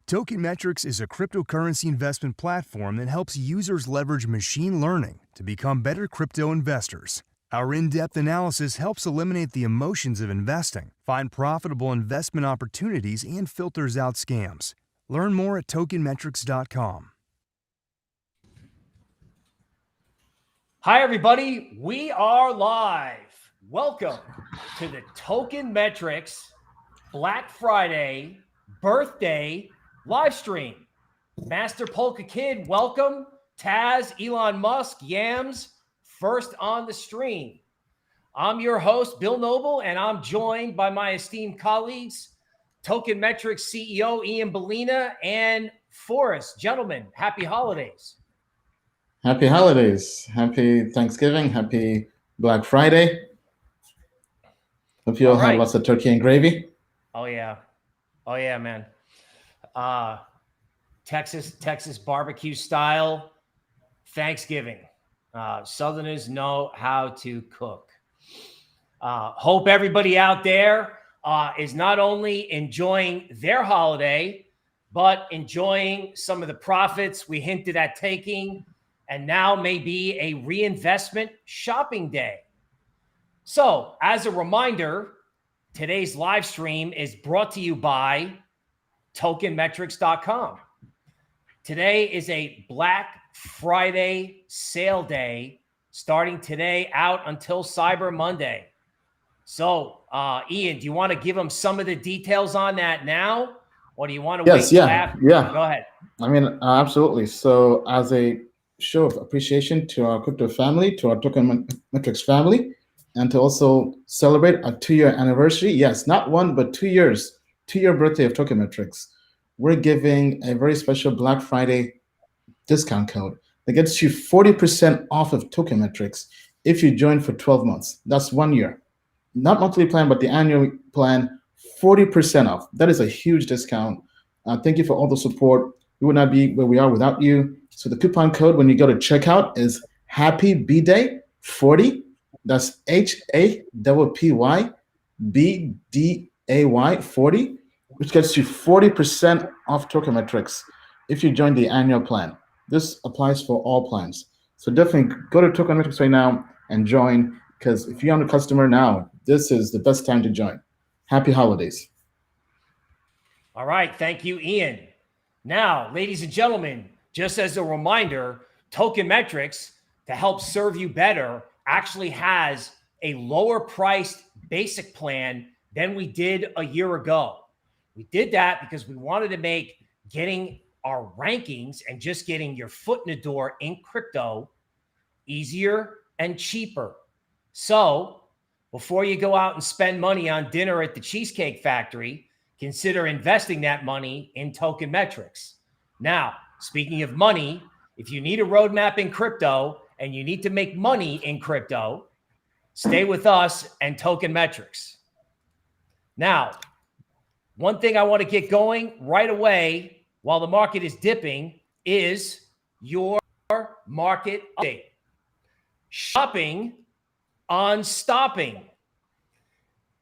Tokenmetrics is a cryptocurrency investment platform that helps users leverage machine learning to become better crypto investors. Our in-depth analysis helps eliminate the emotions of investing, find profitable investment opportunities, and filters out scams. Learn more at tokenmetrics.com. Hi, everybody. We are live. Welcome to the Tokenmetrics Black Friday birthday live stream. Master Polka Kid, welcome. Taz, Elon Musk, Yams, first on the stream. I'm your host, Bill Noble, and I'm joined by my esteemed colleagues, Tokenmetrics CEO Ian Bellina and Forrest. Gentlemen, happy holidays. Happy holidays. Happy Thanksgiving. Happy Black Friday. Hope you all have lots of turkey and gravy. Oh, yeah. Oh, yeah, man. Texas barbecue style Thanksgiving. Southerners know how to cook. Hope everybody out there is not only enjoying their holiday, but enjoying some of the profits we hinted at taking, and now may be a reinvestment shopping day. So, as a reminder, today's live stream is brought to you by Tokenmetrics.com. Today is a Black Friday sale day, starting today out until Cyber Monday. So, Ian, do you want to give them some of the details on that now, or do you want to wait till after? Yeah. Go ahead. I mean, absolutely. So, as a show of appreciation to our crypto family, to our Tokenmetrics family, and to also celebrate a 2-year anniversary. Yes, not one, but 2 years, 2-year birthday of Tokenmetrics. We're giving a very special Black Friday discount code that gets you 40% off of Tokenmetrics if you join for 12 months. That's 1 year. Not monthly plan, but the annual plan, 40% off. That is a huge discount. Thank you for all the support. We would not be where we are without you. So the coupon code when you go to checkout is Happy B-Day 40. That's HAPPY BDAY 40, which gets you 40% off Tokenmetrics if you join the annual plan. This applies for all plans. So definitely go to Tokenmetrics right now and join, because if you're a customer now, this is the best time to join. Happy holidays. All right. Thank you, Ian. Now, ladies and gentlemen, just as a reminder, Tokenmetrics, to help serve you better, actually has a lower priced basic plan than we did a year ago. We did that because we wanted to make getting our rankings and just getting your foot in the door in crypto easier and cheaper. So before you go out and spend money on dinner at the Cheesecake Factory, consider investing that money in Tokenmetrics. Now, speaking of money, if you need a roadmap in crypto and you need to make money in crypto, stay with us and Tokenmetrics. Now, one thing I want to get going right away while the market is dipping is your market update. Shopping on stopping.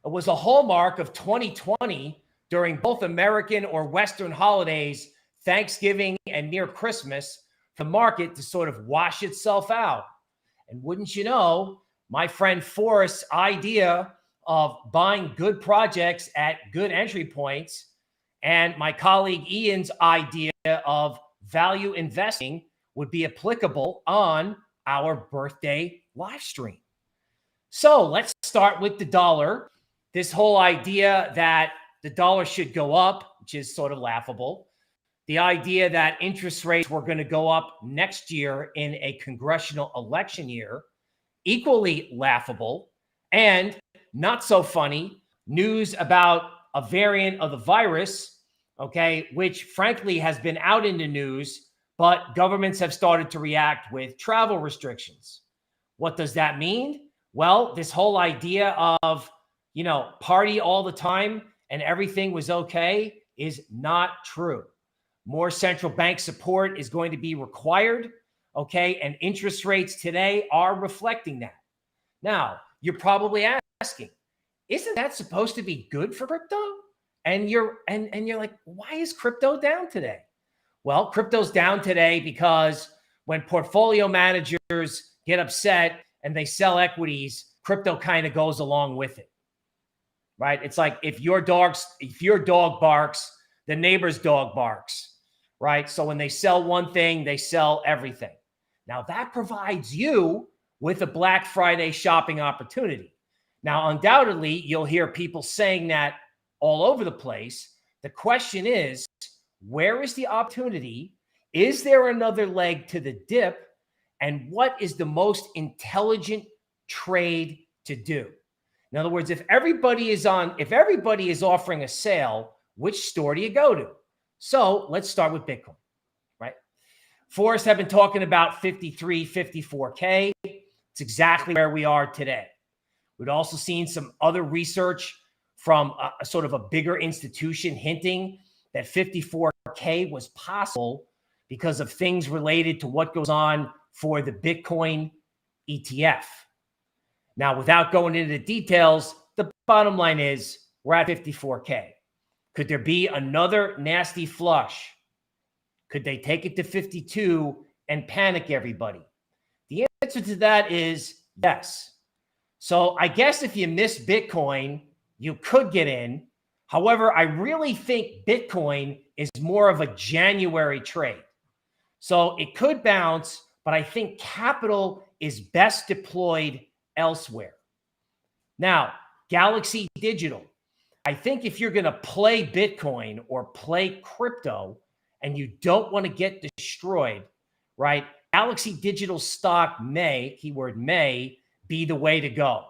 It was a hallmark of 2020 during both American or Western holidays, Thanksgiving and near Christmas, the market to sort of wash itself out. And wouldn't you know, my friend Forrest's idea of buying good projects at good entry points and my colleague Ian's idea of value investing would be applicable on our birthday live stream. So let's start with the dollar. This whole idea that the dollar should go up, which is sort of laughable. The idea that interest rates were going to go up next year in a congressional election year, equally laughable. And not so funny, news about a variant of the virus, okay, which frankly has been out in the news, but governments have started to react with travel restrictions. What does that mean? Well, this whole idea of, party all the time and everything was okay is not true. More central bank support is going to be required, okay? And interest rates today are reflecting that. Now, you're probably asking, isn't that supposed to be good for crypto? And you're like, why is crypto down today? Well, crypto's down today because when portfolio managers get upset and they sell equities, crypto kind of goes along with it. Right? It's like if your dog barks, the neighbor's dog barks, right? So when they sell one thing, they sell everything. Now that provides you with a Black Friday shopping opportunity. Now, undoubtedly, you'll hear people saying that all over the place. The question is, where is the opportunity? Is there another leg to the dip? And what is the most intelligent trade to do? In other words, if everybody is offering a sale, which store do you go to? So let's start with Bitcoin, right? Forests have been talking about 53, 54K. It's exactly where we are today. We'd also seen some other research from a sort of a bigger institution hinting that 54K was possible because of things related to what goes on for the Bitcoin ETF. Now, without going into the details, the bottom line is we're at 54K. Could there be another nasty flush? Could they take it to 52 and panic everybody? The answer to that is yes. So I guess if you miss Bitcoin, you could get in. However, I really think Bitcoin is more of a January trade. So it could bounce, but I think capital is best deployed elsewhere. Now, Galaxy Digital. I think if you're going to play Bitcoin or play crypto and you don't want to get destroyed, right? Galaxy Digital stock may, keyword may, be the way to go.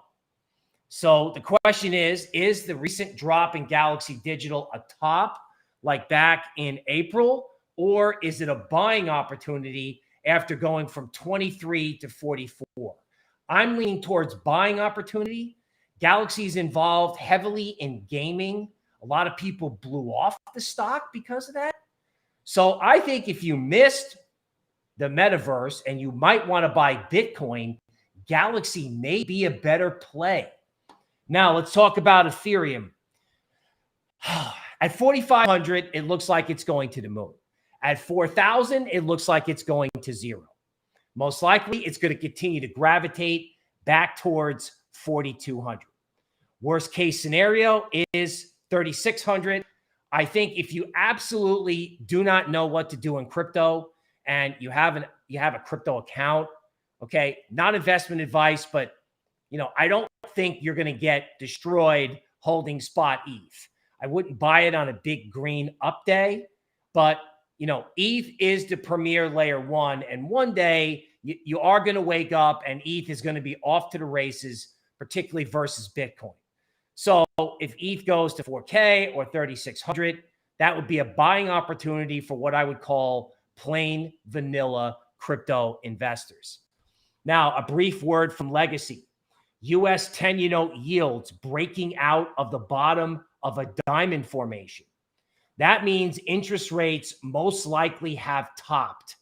So the question is the recent drop in Galaxy Digital a top like back in April, or is it a buying opportunity after going from 23 to 44? I'm leaning towards buying opportunity. Galaxy is involved heavily in gaming. A lot of people blew off the stock because of that. So I think if you missed the metaverse and you might want to buy Bitcoin, Galaxy may be a better play. Now let's talk about Ethereum. At 4,500, it looks like it's going to the moon. At 4,000, it looks like it's going to zero. Most likely, it's going to continue to gravitate back towards 4,200. Worst case scenario is 3,600. I think if you absolutely do not know what to do in crypto and you have a crypto account, okay, not investment advice, but I don't think you're going to get destroyed holding spot ETH. I wouldn't buy it on a big green up day, but ETH is the premier layer one, and one day you are going to wake up and ETH is going to be off to the races, particularly versus Bitcoin. So if ETH goes to 4K or 3,600, that would be a buying opportunity for what I would call plain vanilla crypto investors. Now, a brief word from Legacy. U.S. 10-year note yields breaking out of the bottom of a diamond formation. That means interest rates most likely have topped.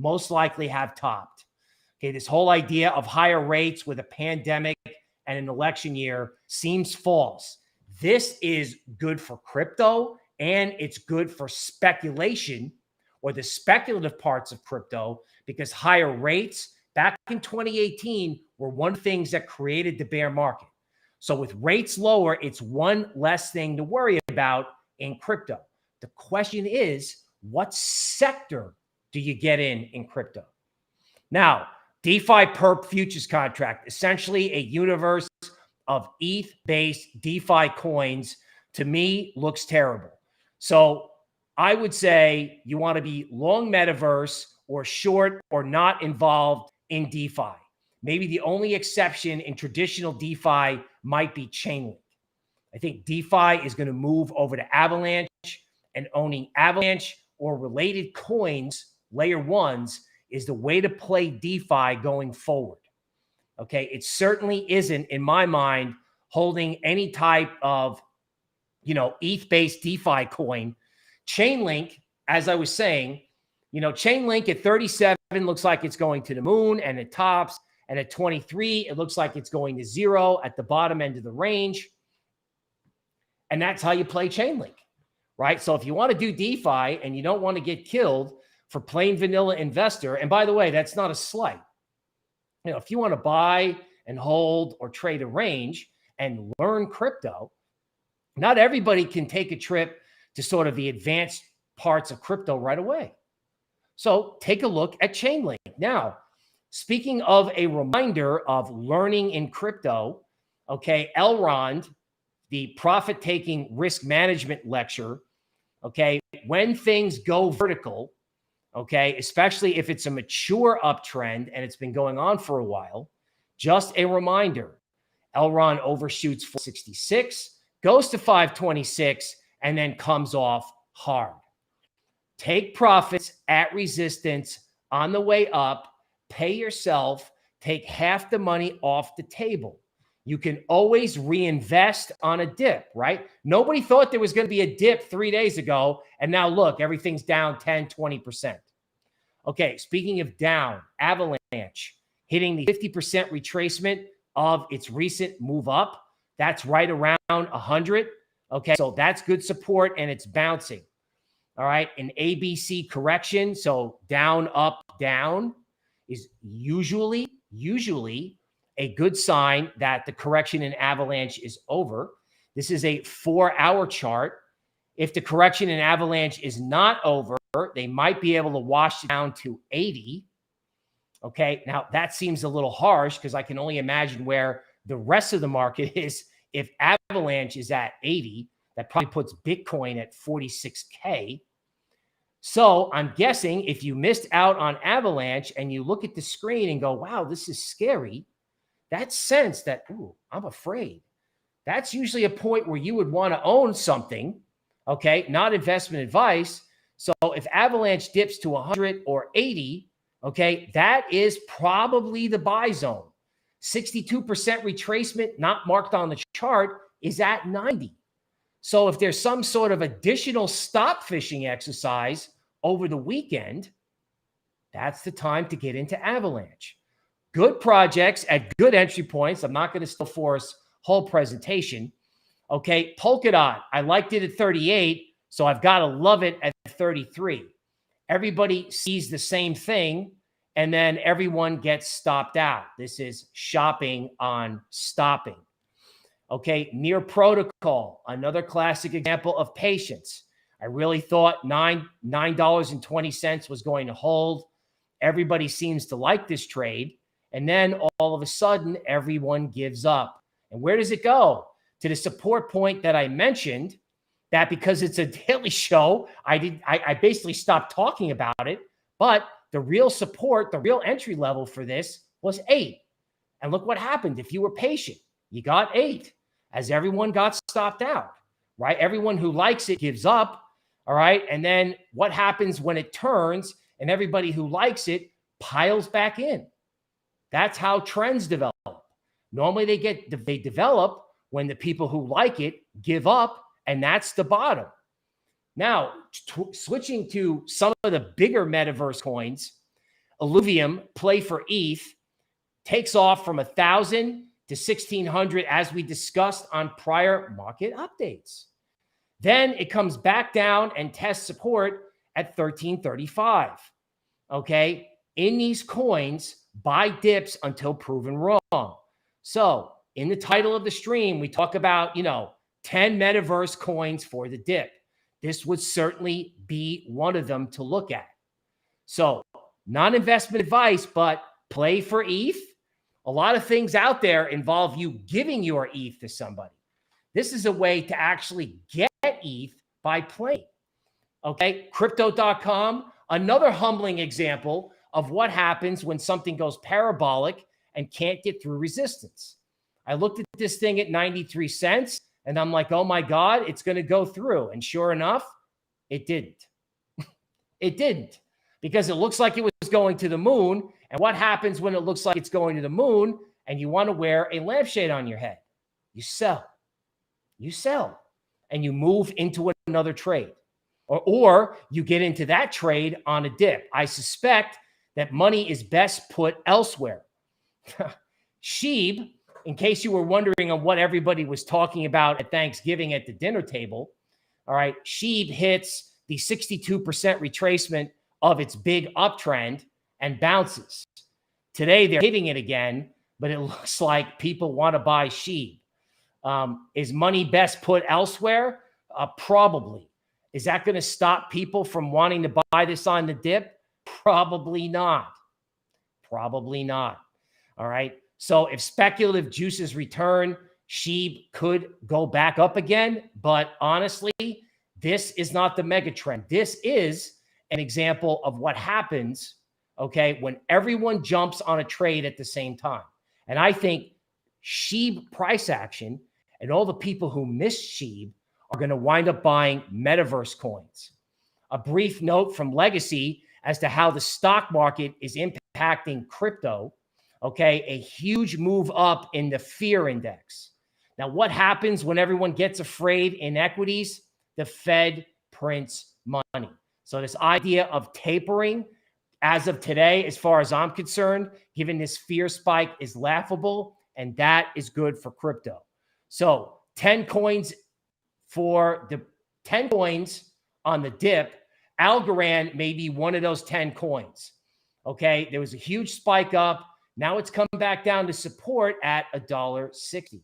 Okay, this whole idea of higher rates with a pandemic and an election year seems false. This is good for crypto and it's good for speculation or the speculative parts of crypto, because higher rates back in 2018 were one of the things that created the bear market. So with rates lower, it's one less thing to worry about in crypto. The question is, what sector do you get in crypto? Now, DeFi perp futures contract, essentially a universe of ETH-based DeFi coins, to me looks terrible. So I would say you want to be long metaverse or short or not involved in DeFi. Maybe the only exception in traditional DeFi might be Chainlink. I think DeFi is going to move over to Avalanche, and owning Avalanche or related coins, layer ones, is the way to play DeFi going forward. Okay, it certainly isn't, in my mind, holding any type of, ETH-based DeFi coin. Chainlink, as I was saying, Chainlink at 37 looks like it's going to the moon and it tops. And at 23, it looks like it's going to zero at the bottom end of the range. And that's how you play Chainlink, right? So if you want to do DeFi and you don't want to get killed for plain vanilla investor, and by the way, that's not a slight. You know, if you want to buy and hold or trade a range and learn crypto, not everybody can take a trip to sort of the advanced parts of crypto right away. So take a look at Chainlink. Now, speaking of a reminder of learning in crypto, okay, Elrond, the profit-taking risk management lecture, okay, when things go vertical, okay, especially if it's a mature uptrend and it's been going on for a while, just a reminder, Elrond overshoots 466, goes to 526, and then comes off hard. Take profits at resistance on the way up, pay yourself, take half the money off the table. You can always reinvest on a dip, right? Nobody thought there was going to be a dip 3 days ago, and now look, everything's down 10, 20%. Okay, speaking of down, Avalanche hitting the 50% retracement of its recent move up. That's right around 100. Okay, so that's good support, and it's bouncing. All right, an ABC correction, so down, up, down, is usually a good sign that the correction in Avalanche is over. This is a 4-hour chart. If the correction in Avalanche is not over, they might be able to wash it down to 80. Okay, now that seems a little harsh because I can only imagine where the rest of the market is. If Avalanche is at 80, that probably puts Bitcoin at 46K. So I'm guessing if you missed out on Avalanche and you look at the screen and go, wow, this is scary, that sense that, ooh, I'm afraid. That's usually a point where you would want to own something, okay, not investment advice. So if Avalanche dips to 100 or 80, okay, that is probably the buy zone. 62% retracement, not marked on the chart, is at 90. So if there's some sort of additional stop fishing exercise over the weekend, that's the time to get into Avalanche. Good projects at good entry points. I'm not going to still force whole presentation. Okay, Polkadot, I liked it at 38, so I've got to love it at 33. Everybody sees the same thing, and then everyone gets stopped out. This is shopping on stopping. Okay, Near Protocol, another classic example of patience. I really thought $9.20 was going to hold. Everybody seems to like this trade. And then all of a sudden, everyone gives up. And where does it go? To the support point that I mentioned, that because it's a daily show, I basically stopped talking about it. But the real support, the real entry level for this was 8. And look what happened. If you were patient, you got 8 as everyone got stopped out, right? Everyone who likes it gives up, all right? And then what happens when it turns and everybody who likes it piles back in? That's how trends develop. Normally they develop when the people who like it give up, and that's the bottom. Now, switching to some of the bigger metaverse coins, Illuvium, play for ETH, takes off from 1,000 to 1,600 as we discussed on prior market updates. Then it comes back down and tests support at 1,335. Okay, in these coins, buy dips until proven wrong. So in the title of the stream, we talk about, 10 metaverse coins for the dip. This would certainly be one of them to look at. So non-investment advice, but play for ETH. A lot of things out there involve you giving your ETH to somebody. This is a way to actually get ETH by playing. Okay, crypto.com, another humbling example of what happens when something goes parabolic and can't get through resistance. I looked at this thing at 93 cents and I'm like, oh my God, it's going to go through. And sure enough, it didn't. It didn't, because it looks like it was going to the moon. And what happens when it looks like it's going to the moon and you want to wear a lampshade on your head? You sell. You sell and you move into another trade, or you get into that trade on a dip. I suspect that money is best put elsewhere. Sheeb, in case you were wondering on what everybody was talking about at Thanksgiving at the dinner table, all right, SHIB hits the 62% retracement of its big uptrend and bounces. Today, they're hitting it again, but it looks like people want to buy SHIB. Is money best put elsewhere? Probably. Is that going to stop people from wanting to buy this on the dip? Probably not. Probably not. All right. So if speculative juices return, SHIB could go back up again. But honestly, this is not the mega trend. This is an example of what happens, okay, when everyone jumps on a trade at the same time. And I think SHIB price action and all the people who missed SHIB are going to wind up buying Metaverse coins. A brief note from Legacy as to how the stock market is impacting crypto. Okay, a huge move up in the fear index. Now, what happens when everyone gets afraid in equities? The Fed prints money. So this idea of tapering as of today, as far as I'm concerned, given this fear spike, is laughable, and that is good for crypto. So 10 coins for the 10 coins on the dip. Algorand may be one of those 10 coins. Okay, there was a huge spike up. Now it's come back down to support at $1.60.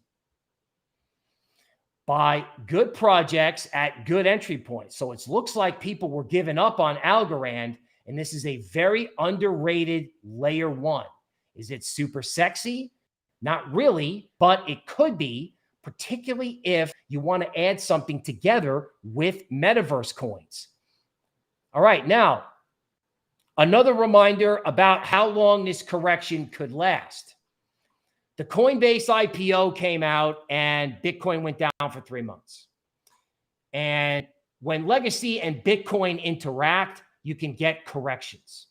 Buy good projects at good entry points. So it looks like people were giving up on Algorand, and this is a very underrated layer one. Is it super sexy? Not really, but it could be, particularly if you want to add something together with Metaverse coins. All right, now, another reminder about how long this correction could last. The Coinbase IPO came out and Bitcoin went down for 3 months. And when Legacy and Bitcoin interact, you can get corrections.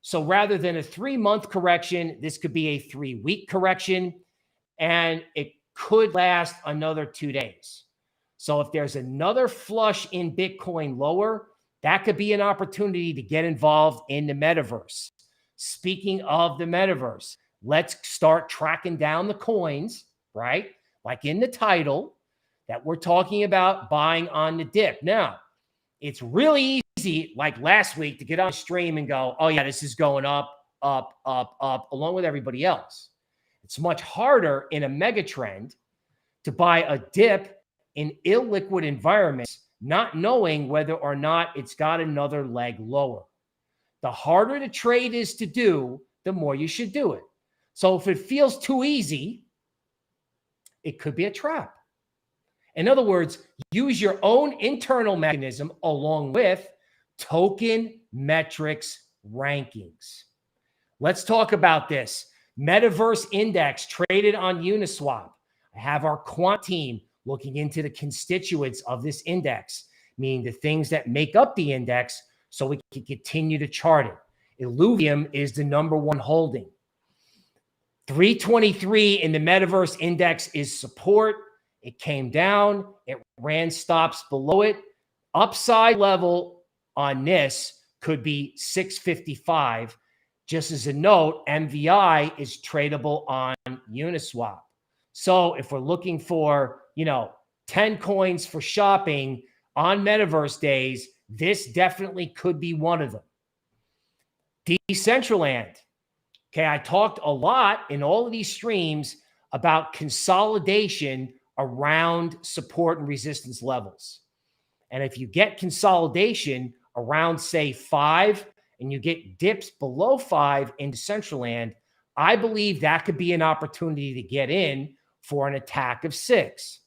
So rather than a 3-month correction, this could be a 3-week correction, and it could last another 2 days. So if there's another flush in Bitcoin lower, that could be an opportunity to get involved in the metaverse. Speaking of the metaverse, let's start tracking down the coins, right? Like in the title that we're talking about buying on the dip. Now, it's really easy, like last week, to get on a stream and go, oh yeah, this is going up, up, up, up, along with everybody else. It's much harder in a mega trend to buy a dip in illiquid environments, not knowing whether or not it's got another leg lower. The harder the trade is to do, the more you should do it. So if it feels too easy, it could be a trap. In other words, use your own internal mechanism along with Tokenmetrics rankings. Let's talk about this. Metaverse Index traded on Uniswap. I have our quant team looking into the constituents of this index, meaning the things that make up the index, so we can continue to chart it. Illuvium is the #1 holding. 323 in the Metaverse Index is support. It came down. It ran stops below it. Upside level on this could be 655. Just as a note, MVI is tradable on Uniswap. So if we're looking for, 10 coins for shopping on Metaverse days, this definitely could be one of them. Decentraland. Okay, I talked a lot in all of these streams about consolidation around support and resistance levels. And if you get consolidation around, say, 5, and you get dips below 5 in Decentraland, I believe that could be an opportunity to get in for an attack of 6.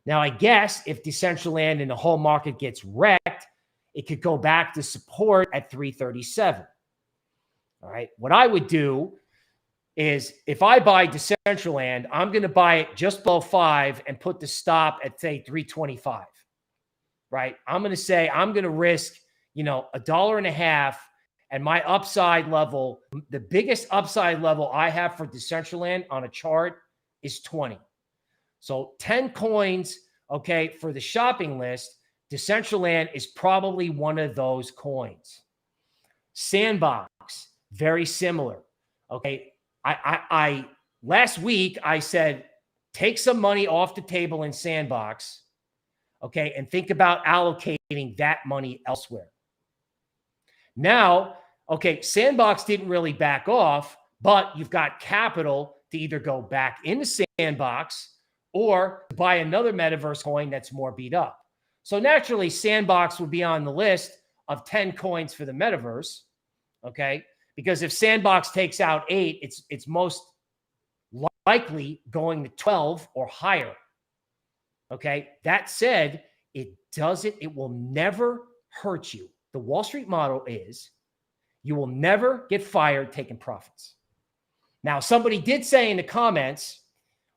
Now, I guess if Decentraland and the whole market gets wrecked, it could go back to support at 337. All right. What I would do is if I buy Decentraland, I'm going to buy it just below 5 and put the stop at, say, 325. Right. I'm going to say I'm going to risk, $1.50, and my upside level, the biggest upside level I have for Decentraland on a chart is 20. So 10 coins, okay, for the shopping list, Decentraland is probably one of those coins. Sandbox, very similar. Okay. I last week I said take some money off the table in Sandbox, okay, and think about allocating that money elsewhere. Now, okay, Sandbox didn't really back off, but you've got capital to either go back into Sandbox or buy another Metaverse coin that's more beat up. So naturally, Sandbox would be on the list of 10 coins for the Metaverse, okay? Because if Sandbox takes out 8, it's most likely going to 12 or higher, okay? That said, it will never hurt you. The Wall Street model is you will never get fired taking profits. Now, somebody did say in the comments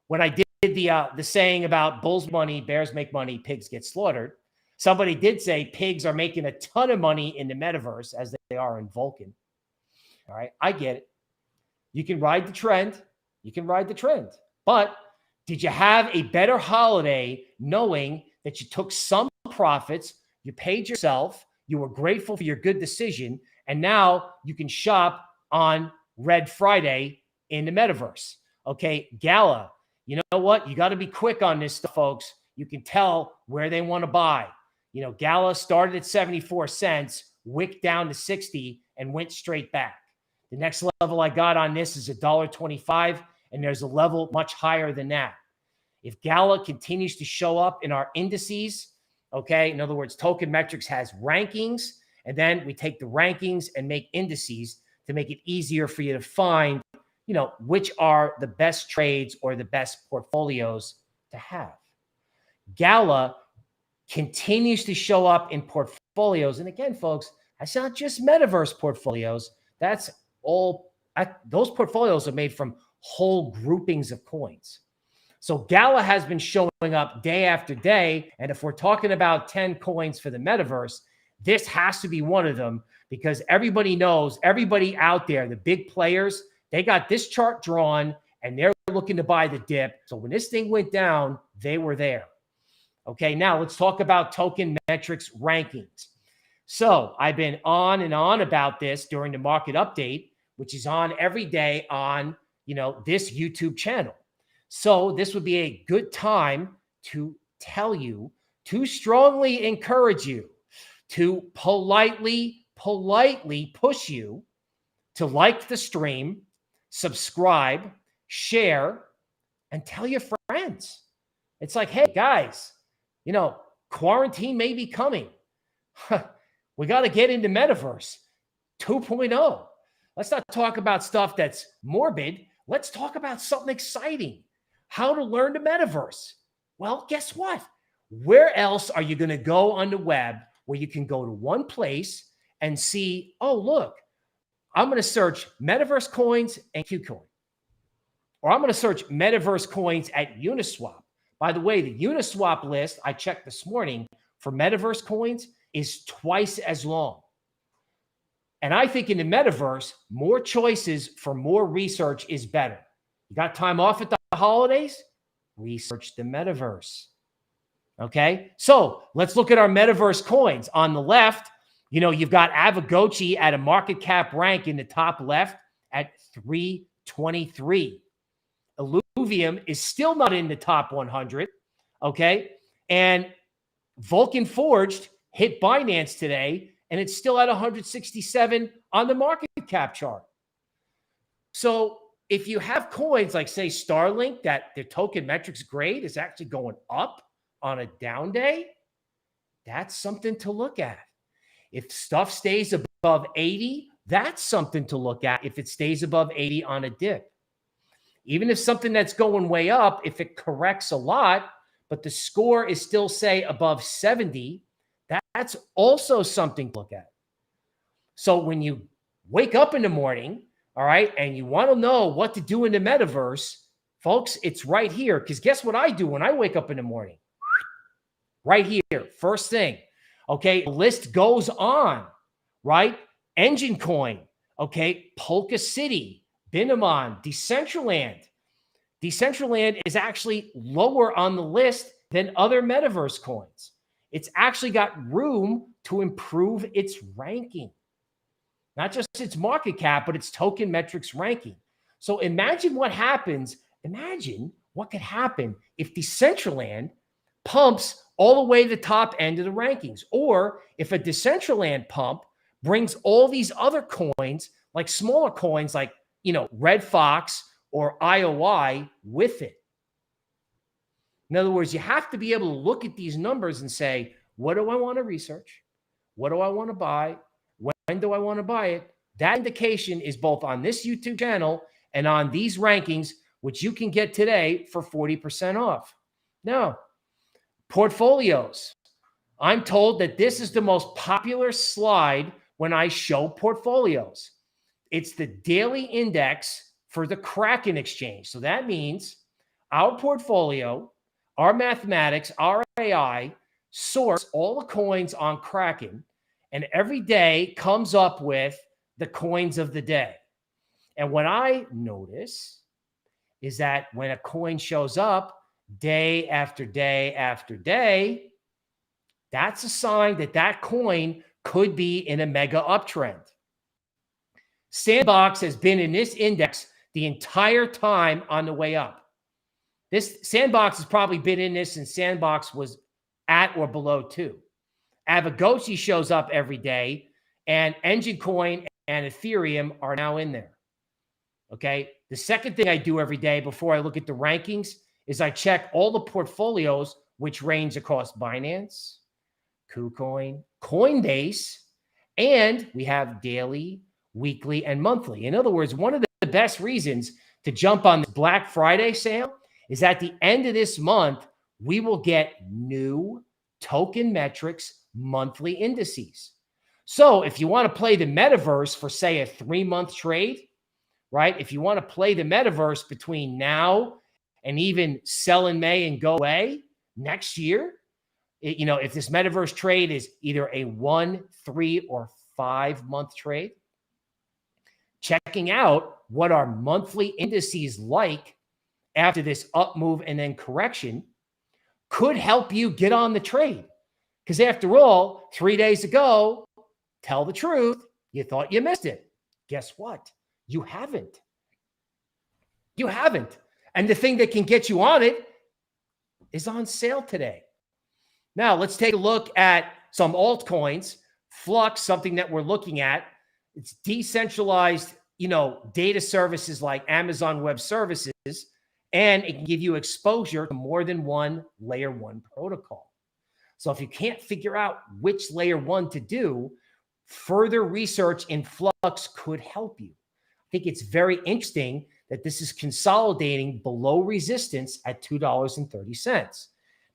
when I did the saying about bulls money, bears make money, pigs get slaughtered, somebody did say pigs are making a ton of money in the Metaverse as they are in Vulcan. All right, I get it. You can ride the trend. You can ride the trend. But did you have a better holiday knowing that you took some profits, you paid yourself, you were grateful for your good decision, and now you can shop on Red Friday in the Metaverse? Okay, Gala, you know what? You got to be quick on this stuff, folks. You can tell where they want to buy. You know, Gala started at 74 cents, wicked down to 60, and went straight back. The next level I got on this is $1.25, and there's a level much higher than that. If Gala continues to show up in our indices, okay, in other words, Tokenmetrics has rankings, and then we take the rankings and make indices to make it easier for you to find, you know, which are the best trades or the best portfolios to have. Gala continues to show up in portfolios. And again, folks, that's not just Metaverse portfolios. That's all, those portfolios are made from whole groupings of coins. So Gala has been showing up day after day. And if we're talking about 10 coins for the Metaverse, this has to be one of them, because everybody knows, everybody out there, the big players, they got this chart drawn and they're looking to buy the dip. So when this thing went down, they were there. Okay, now let's talk about Tokenmetrics rankings. So I've been on and on about this during the market update, which is on every day on, you know, this YouTube channel. So this would be a good time to tell you, to strongly encourage you, to politely push you to like the stream, subscribe, share, and tell your friends. It's like, hey, guys, you know, quarantine may be coming. We got to get into Metaverse 2.0. Let's not talk about stuff that's morbid. Let's talk about something exciting. How to learn the Metaverse. Well, guess what? Where else are you going to go on the web where you can go to one place and see, oh, look, I'm going to search Metaverse Coins and KuCoin. Or I'm going to search Metaverse Coins at Uniswap. By the way, the Uniswap list I checked this morning for Metaverse Coins is twice as long. And I think in the Metaverse, more choices for more research is better. You got time off at the holidays? Research the Metaverse. Okay, so let's look at our Metaverse coins. On the left, you know, you've got AVAX at a market cap rank in the top left at 323. Illuvium is still not in the top 100. Okay, and Vulcan Forged hit Binance today, and it's still at 167 on the market cap chart. So if you have coins like, say, Starlink, that their Tokenmetrics grade is actually going up on a down day, that's something to look at. If stuff stays above 80, that's something to look at if it stays above 80 on a dip. Even if something that's going way up, if it corrects a lot, but the score is still, say, above 70, that's also something to look at. So when you wake up in the morning, all right, and you want to know what to do in the Metaverse, folks, it's right here. Because guess what I do when I wake up in the morning? Right here, first thing. Okay, the list goes on, right? Engine Coin, okay, Polka City, Binamon, Decentraland. Decentraland is actually lower on the list than other Metaverse coins. It's actually got room to improve its ranking. Not just its market cap, but its Tokenmetrics ranking. So imagine what happens. Imagine what could happen if Decentraland pumps all the way to the top end of the rankings, or if a Decentraland pump brings all these other coins, like smaller coins like, Red Fox or IOI with it. In other words, you have to be able to look at these numbers and say, what do I want to research? What do I want to buy? When do I want to buy it? That indication is both on this YouTube channel and on these rankings, which you can get today for 40% off. Now, portfolios. I'm told that this is the most popular slide when I show portfolios. It's the daily index for the Kraken exchange. So that means our portfolio, our mathematics, our AI source all the coins on Kraken, and every day comes up with the coins of the day. And what I notice is that when a coin shows up day after day after day, that's a sign that that coin could be in a mega uptrend. Sandbox has been in this index the entire time on the way up. This Sandbox has probably been in this since Sandbox was at or below 2. AVAX shows up every day, and Engine Coin and Ethereum are now in there. Okay. The second thing I do every day before I look at the rankings is I check all the portfolios, which range across Binance, KuCoin, Coinbase, and we have daily, weekly, and monthly. In other words, one of the best reasons to jump on this Black Friday sale is at the end of this month, we will get new Tokenmetrics monthly indices. So if you want to play the metaverse for, say, a 3-month trade, right? If you want to play the metaverse between now and even sell in May and go away next year, if this metaverse trade is either a 1, 3, or 5-month trade, checking out what our monthly indices like after this up move and then correction could help you get on the trade. Because after all, 3 days ago, tell the truth, you thought you missed it. Guess what? You haven't. You haven't. And the thing that can get you on it is on sale today. Now, let's take a look at some altcoins. Flux, something that we're looking at. It's decentralized, data services like Amazon Web Services, and it can give you exposure to more than one layer 1 protocol. So if you can't figure out which layer 1 to do, further research in Flux could help you. I think it's very interesting that this is consolidating below resistance at $2.30.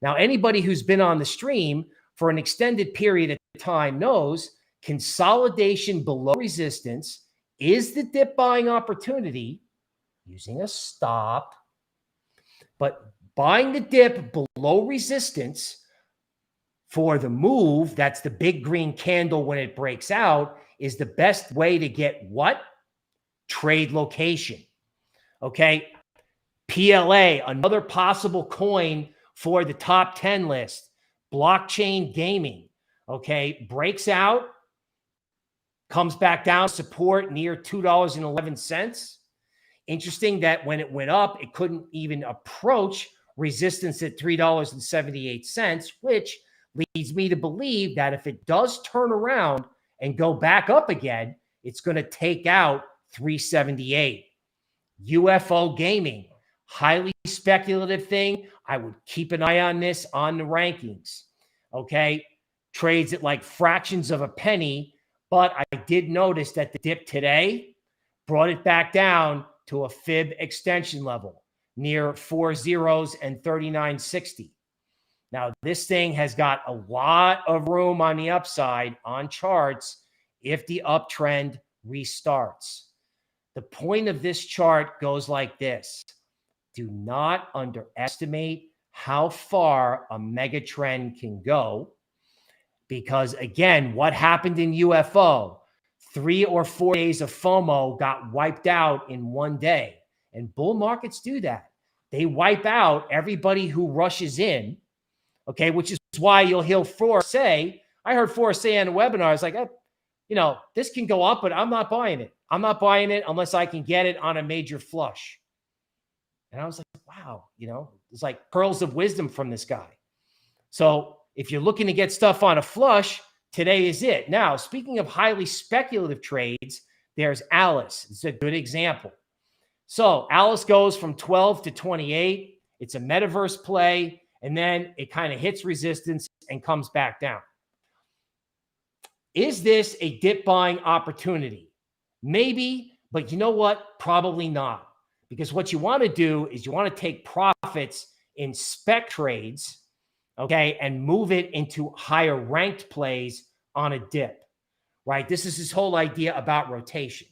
Now, anybody who's been on the stream for an extended period of time knows consolidation below resistance is the dip buying opportunity using a stop. But buying the dip below resistance for the move, that's the big green candle when it breaks out, is the best way to get what? Trade location. Okay. PLA, another possible coin for the top 10 list. Blockchain gaming. Okay. Breaks out, comes back down, support near $2.11. Interesting that when it went up, it couldn't even approach resistance at $3.78, which leads me to believe that if it does turn around and go back up again, it's going to take out 378. UFO gaming, highly speculative thing. I would keep an eye on this on the rankings. Okay. Trades at like fractions of a penny, but I did notice that the dip today brought it back down to a fib extension level near 4 zeros and 39.60. Now, this thing has got a lot of room on the upside on charts if the uptrend restarts. The point of this chart goes like this. Do not underestimate how far a mega trend can go, because again, what happened in UFO? 3 or 4 days of FOMO got wiped out in one day. And bull markets do that. They wipe out everybody who rushes in, okay, which is why you'll hear Forrest say, I heard Forrest say on a webinar, I was like, this can go up, but I'm not buying it. I'm not buying it unless I can get it on a major flush. And I was like, wow, it's like pearls of wisdom from this guy. So if you're looking to get stuff on a flush, today is it. Now, speaking of highly speculative trades, there's Alice. It's a good example. So Alice goes from 12 to 28. It's a metaverse play, and then it kind of hits resistance and comes back down. Is this a dip buying opportunity? Maybe, but you know what? Probably not. Because what you want to do is you want to take profits in spec trades, okay, and move it into higher ranked plays on a dip, right? This is his whole idea about rotation.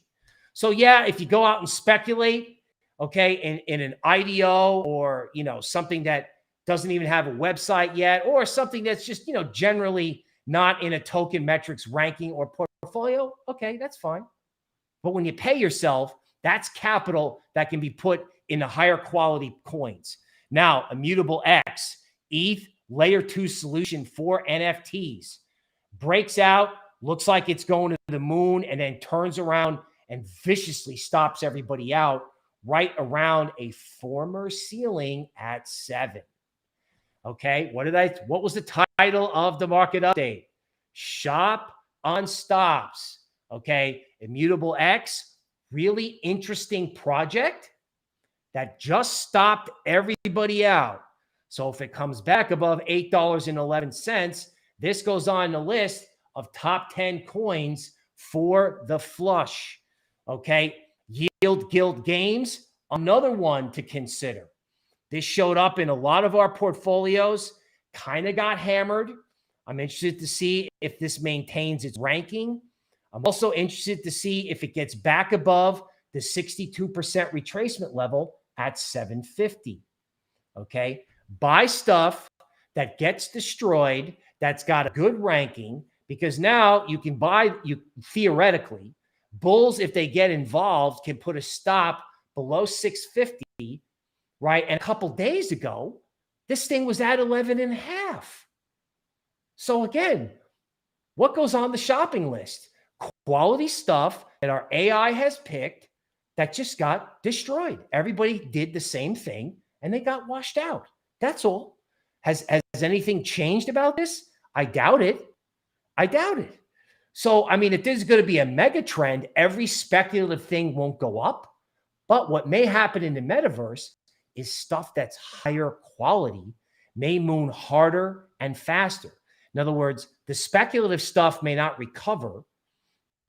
So yeah, if you go out and speculate, okay, in an IDO or, something that doesn't even have a website yet, or something that's just, generally not in a Tokenmetrics ranking or portfolio, okay, that's fine. But when you pay yourself, that's capital that can be put into higher quality coins. Now, Immutable X, ETH layer 2 solution for NFTs, breaks out, looks like it's going to the moon, and then turns around and viciously stops everybody out right around a former ceiling at 7. Okay, what was the title of the market update? Shop on stops. Okay, Immutable X, really interesting project that just stopped everybody out. So if it comes back above $8.11, this goes on the list of top 10 coins for the flush. Okay, Yield Guild Games, another one to consider. This showed up in a lot of our portfolios, kind of got hammered. I'm interested to see if this maintains its ranking. I'm also interested to see if it gets back above the 62% retracement level at 750. Okay, buy stuff that gets destroyed, that's got a good ranking, because now you can buy, theoretically, bulls, if they get involved, can put a stop below 650, right? And a couple days ago, this thing was at 11.5. So again, what goes on the shopping list? Quality stuff that our AI has picked that just got destroyed. Everybody did the same thing and they got washed out. That's all. Has anything changed about this? I doubt it. I doubt it. So, I mean, if there's going to be a mega trend, every speculative thing won't go up. But what may happen in the metaverse is stuff that's higher quality may moon harder and faster. In other words, the speculative stuff may not recover,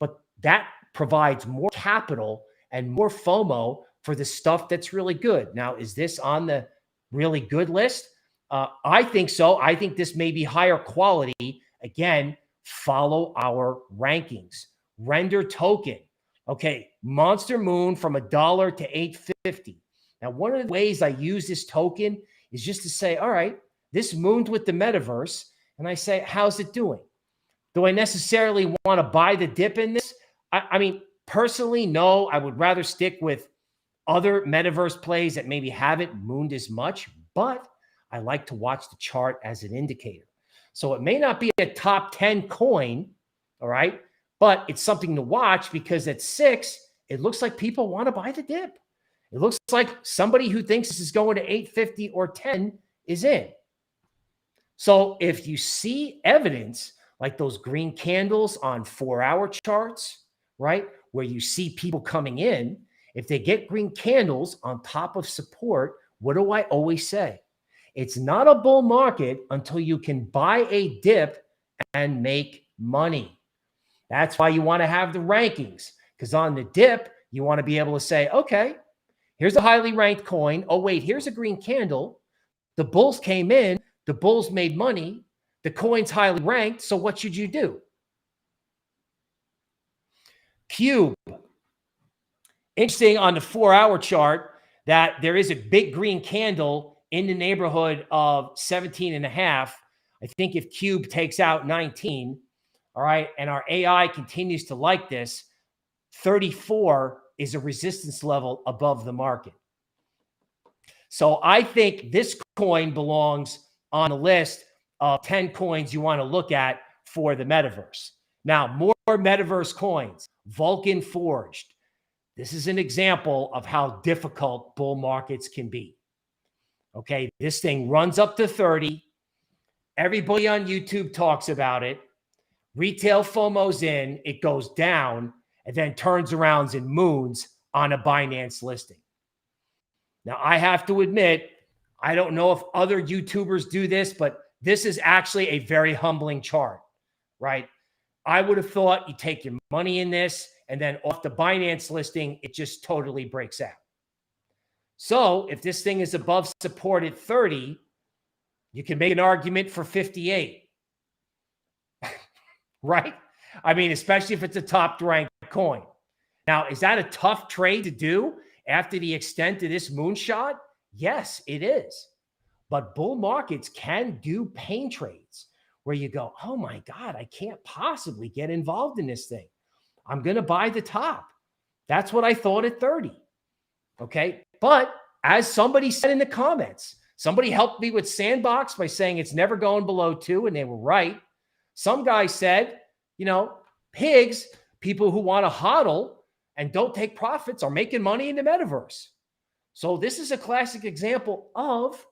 but that provides more capital and more FOMO for the stuff that's really good. Now, is this on the really good list? I think so. I think this may be higher quality. Again, follow our rankings. Render token. Okay, Monster Moon from $1 to $8.50. Now, one of the ways I use this token is just to say, all right, this mooned with the metaverse, and I say, how's it doing? Do I necessarily want to buy the dip in this? I mean, personally, no. I would rather stick with other metaverse plays that maybe haven't mooned as much, but I like to watch the chart as an indicator. So it may not be a top 10 coin, all right, but it's something to watch because at 6, it looks like people want to buy the dip. It looks like somebody who thinks this is going to 850 or 10 is in. So if you see evidence like those green candles on 4-hour charts, right, where you see people coming in, if they get green candles on top of support, what do I always say? It's not a bull market until you can buy a dip and make money. That's why you want to have the rankings, because on the dip, you want to be able to say, okay, here's a highly ranked coin. Oh, wait, here's a green candle. The bulls came in. The bulls made money. The coin's highly ranked. So what should you do? Cube. Interesting on the 4-hour chart that there is a big green candle in the neighborhood of 17.5. I think if Cube takes out 19, all right, and our AI continues to like this, 34 is a resistance level above the market. So I think this coin belongs on the list of 10 coins you want to look at for the metaverse. Now, more metaverse coins. Vulcan Forged. This is an example of how difficult bull markets can be. Okay, this thing runs up to 30. Everybody on YouTube talks about it. Retail FOMO's in, it goes down, and then turns around and moons on a Binance listing. Now, I have to admit, I don't know if other YouTubers do this, but this is actually a very humbling chart, right? I would have thought you take your money in this, and then off the Binance listing, it just totally breaks out. So if this thing is above support at 30, you can make an argument for 58, right? I mean, especially if it's a top ranked coin. Now, is that a tough trade to do after the extent of this moonshot? Yes, it is. But bull markets can do pain trades where you go, oh my God, I can't possibly get involved in this thing. I'm going to buy the top. That's what I thought at 30. Okay. But as somebody said in the comments, somebody helped me with Sandbox by saying it's never going below 2, and they were right. Some guy said, pigs, people who want to hodl and don't take profits, are making money in the metaverse. So this is a classic example of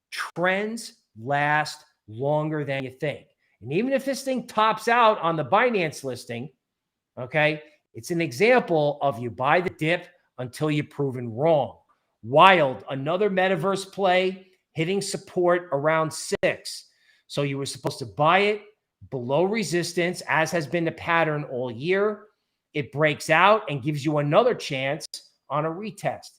trends last longer than you think. And even if this thing tops out on the Binance listing, okay, it's an example of you buy the dip until you're proven wrong. Wild, another metaverse play, hitting support around 6. So you were supposed to buy it below resistance, as has been the pattern all year. It breaks out and gives you another chance on a retest.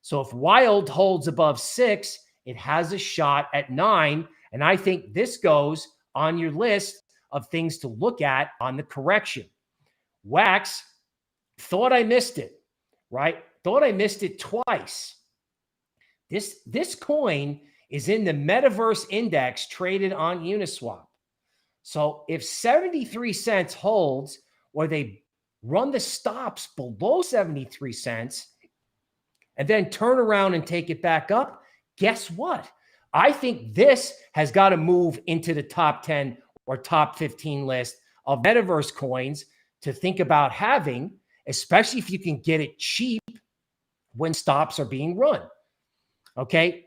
So if Wild holds above 6, it has a shot at 9. And I think this goes on your list of things to look at on the correction. Wax, thought I missed it, right? Thought I missed it twice. This coin is in the Metaverse Index traded on Uniswap. So if 73 cents holds, or they run the stops below 73 cents, and then turn around and take it back up, guess what? I think this has got to move into the top 10 or top 15 list of Metaverse coins to think about having, especially if you can get it cheap when stops are being run. Okay.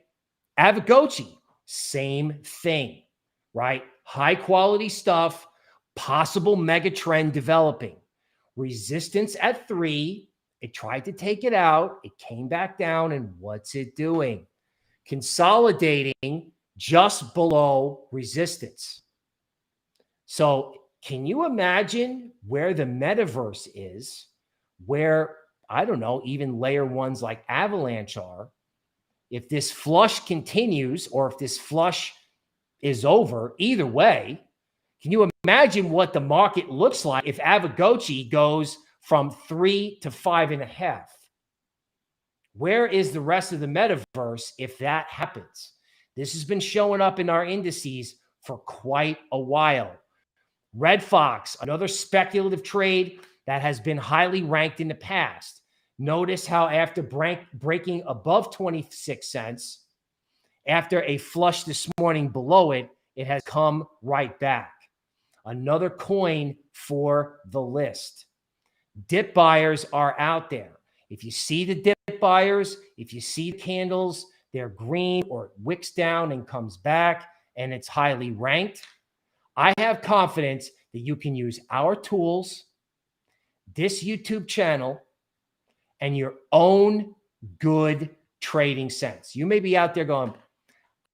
AVAX, same thing, right? High quality stuff, possible mega trend developing. Resistance at 3. It tried to take it out. It came back down. And what's it doing? Consolidating just below resistance. So can you imagine where the metaverse is, where, I don't know, even layer ones like Avalanche are? If this flush continues, or if this flush is over, either way, can you imagine what the market looks like if AVAX goes from 3 to 5.5? Where is the rest of the metaverse if that happens? This has been showing up in our indices for quite a while. Red Fox, another speculative trade that has been highly ranked in the past. Notice how after breaking above 26 cents, after a flush this morning below it, it has come right back. Another coin for the list. Dip buyers are out there. If you see the dip buyers, if you see the candles, they're green or it wicks down and comes back and it's highly ranked, I have confidence that you can use our tools, this YouTube channel, and your own good trading sense. You may be out there going,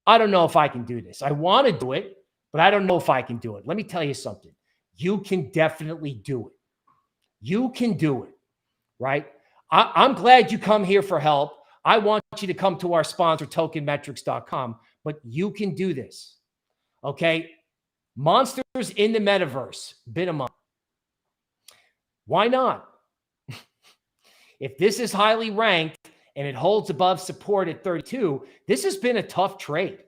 I don't know if I can do this. I want to do it, but I don't know if I can do it. Let me tell you something. You can definitely do it. You can do it, right? I'm glad you come here for help. I want you to come to our sponsor, Tokenmetrics.com, but you can do this, okay? Monsters in the metaverse, bid them up. Why not? If this is highly ranked and it holds above support at 32, this has been a tough trade.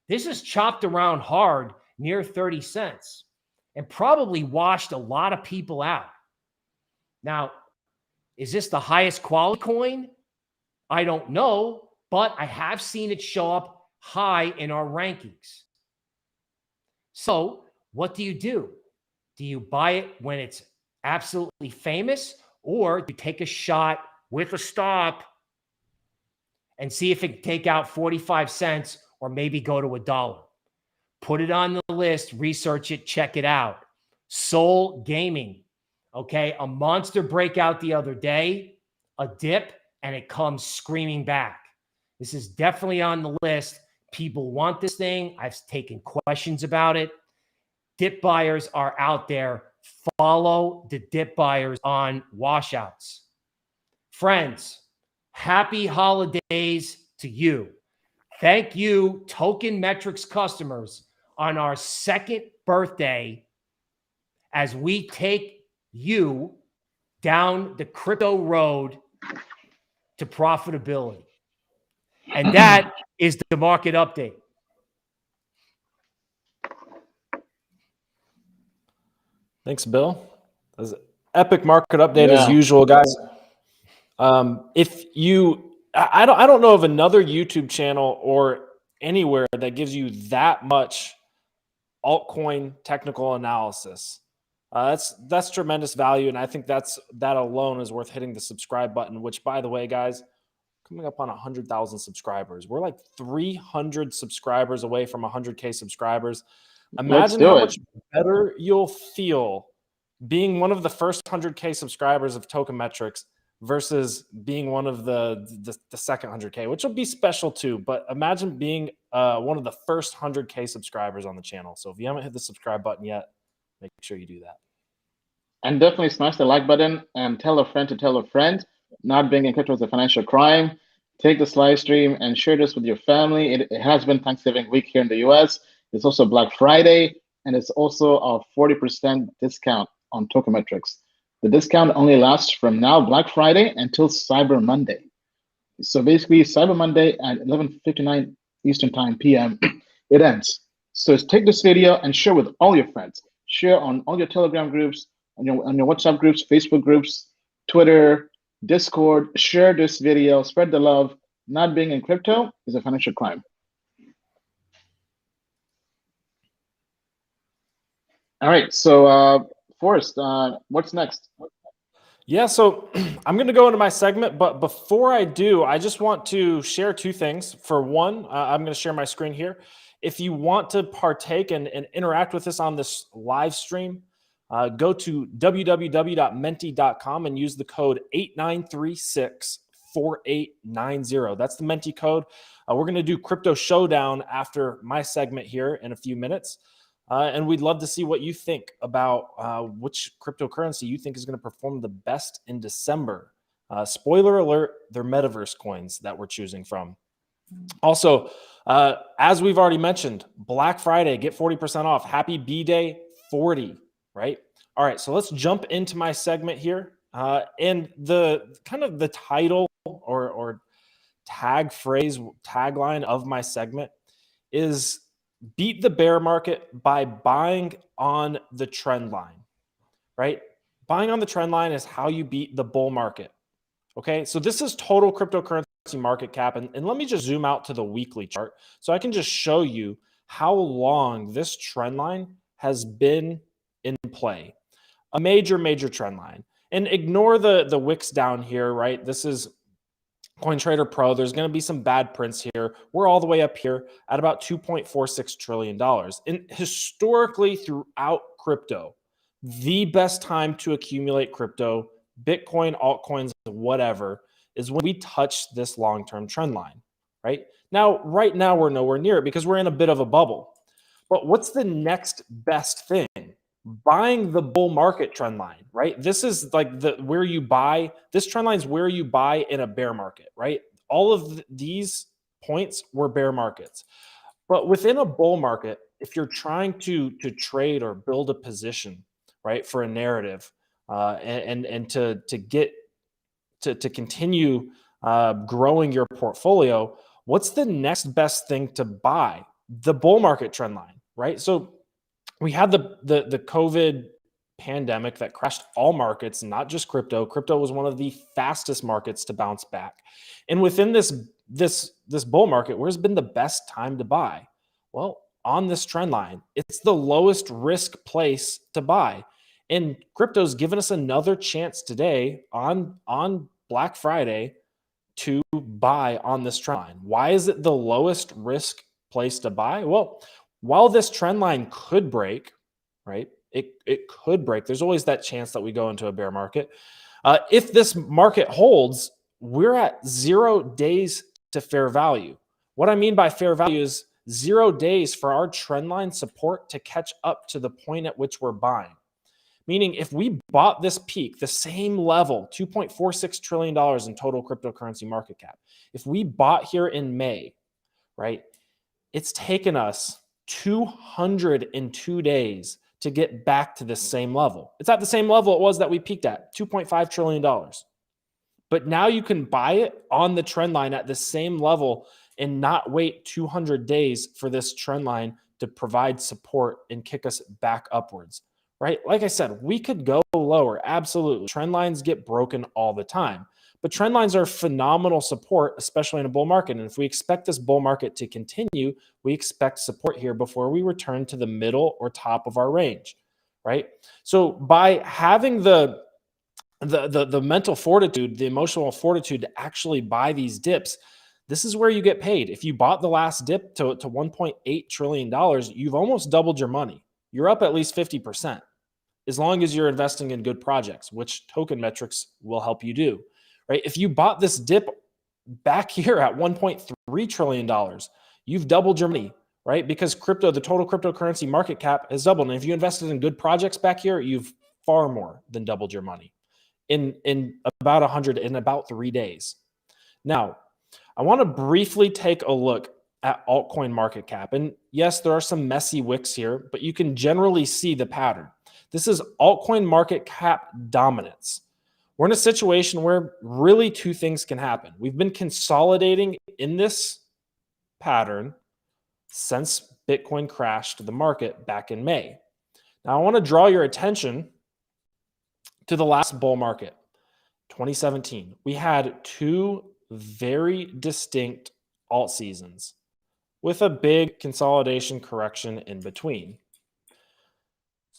This has chopped around hard near 30 cents and probably washed a lot of people out. Now, is this the highest quality coin? I don't know, but I have seen it show up high in our rankings. So what do? Do you buy it when it's absolutely famous, or do you take a shot with a stop and see if it can take out 45 cents or maybe go to $1. Put it on the list, research it, check it out. Soul Gaming, okay? A monster breakout the other day, a dip, and it comes screaming back. This is definitely on the list. People want this thing. I've taken questions about it. Dip buyers are out there. Follow the dip buyers on washouts. Friends, happy holidays to you. Thank you, Tokenmetrics customers, on our second birthday as we take you down the crypto road to profitability. And that is the market update. Thanks, Bill. That was an epic market update as usual, guys. If you, I don't know of another YouTube channel or anywhere that gives you that much altcoin technical analysis. That's tremendous value, and I think that alone is worth hitting the subscribe button. Which, by the way, guys, coming up on 100,000 subscribers. We're like 300 subscribers away from 100K subscribers. Imagine how much better you'll feel being one of the first 100K subscribers of Tokenmetrics versus being one of the second 100K, which will be special too. But imagine being one of the first 100K subscribers on the channel. So if you haven't hit the subscribe button yet, make sure you do that. And definitely smash the like button and tell a friend to tell a friend. Not being in crypto is a financial crime. Take this live stream and share this with your family. It has been Thanksgiving week here in the US. It's also Black Friday, and it's also a 40% discount on Tokenmetrics. The discount only lasts from now, Black Friday, until Cyber Monday. So basically, Cyber Monday at 11:59 Eastern Time PM, it ends. So take this video and share with all your friends. Share on all your Telegram groups, on your WhatsApp groups, Facebook groups, Twitter, Discord. Share this video, spread the love. Not being in crypto is a financial crime. All right, so Forrest, what's next? Yeah, so I'm going to go into my segment, but before I do, I just want to share two things. For one, I'm going to share my screen here. If you want to partake and interact with us on this live stream, go to www.menti.com and use the code 89364890. That's the Menti code. We're going to do Crypto Showdown after my segment here in a few minutes. And we'd love to see what you think about which cryptocurrency you think is going to perform the best in December. Spoiler alert, they're Metaverse coins that we're choosing from. Also, as we've already mentioned, Black Friday, get 40% off. Happy B-Day 40, right? All right, so let's jump into my segment here. And the kind of the title or tagline of my segment is beat the bear market by buying on the trend line, right? Buying on the trend line is how you beat the bull market. Okay, so this is total cryptocurrency market cap. And let me just zoom out to the weekly chart so I can just show you how long this trend line has been in play. A major trend line. And ignore the wicks down here, right? This is CoinTrader Pro. There's going to be some bad prints here. We're all the way up here at about $2.46 trillion. And historically throughout crypto, the best time to accumulate crypto, Bitcoin, altcoins, whatever, is when we touch this long-term trend line, right? Now, right now, we're nowhere near it because we're in a bit of a bubble. But what's the next best thing? Buying the bull market trend line, right? This is like where you buy. This trend line is where you buy in a bear market, right? All of these points were bear markets. But within a bull market, if you're trying to trade or build a position, right, for a narrative, and to continue growing your portfolio, what's the next best thing to buy? The bull market trend line, right? So we had the COVID pandemic that crashed all markets, not just crypto. Crypto was one of the fastest markets to bounce back. And within this bull market, where's been the best time to buy? Well, on this trend line, it's the lowest risk place to buy. And crypto's given us another chance today on Black Friday to buy on this trend line. Why is it the lowest risk place to buy? Well, while this trend line could break, right? It could break. There's always that chance that we go into a bear market. If this market holds, we're at 0 days to fair value. What I mean by fair value is 0 days for our trend line support to catch up to the point at which we're buying. Meaning if we bought this peak, the same level, $2.46 trillion in total cryptocurrency market cap, if we bought here in May, right, it's taken us 202 days to get back to the same level. It's at the same level it was that we peaked at, $2.5 trillion. But now you can buy it on the trend line at the same level and not wait 200 days for this trend line to provide support and kick us back upwards, right? Like I said, we could go lower, absolutely. Trend lines get broken all the time, but trend lines are phenomenal support, especially in a bull market. And if we expect this bull market to continue, we expect support here before we return to the middle or top of our range, right? So by having the mental fortitude, the emotional fortitude to actually buy these dips, this is where you get paid. If you bought the last dip to $1.8 trillion, you've almost doubled your money. You're up at least 50%, as long as you're investing in good projects, which Tokenmetrics will help you do, right? If you bought this dip back here at $1.3 trillion, you've doubled your money, right? Because the total cryptocurrency market cap has doubled. And if you invested in good projects back here, you've far more than doubled your money in about 3 days. Now, I want to briefly take a look at Altcoin Market Cap. And yes, there are some messy wicks here, but you can generally see the pattern. This is Altcoin Market Cap dominance. We're in a situation where really two things can happen. We've been consolidating in this pattern since Bitcoin crashed the market back in May. Now, I want to draw your attention to the last bull market, 2017. We had two very distinct alt seasons with a big consolidation correction in between.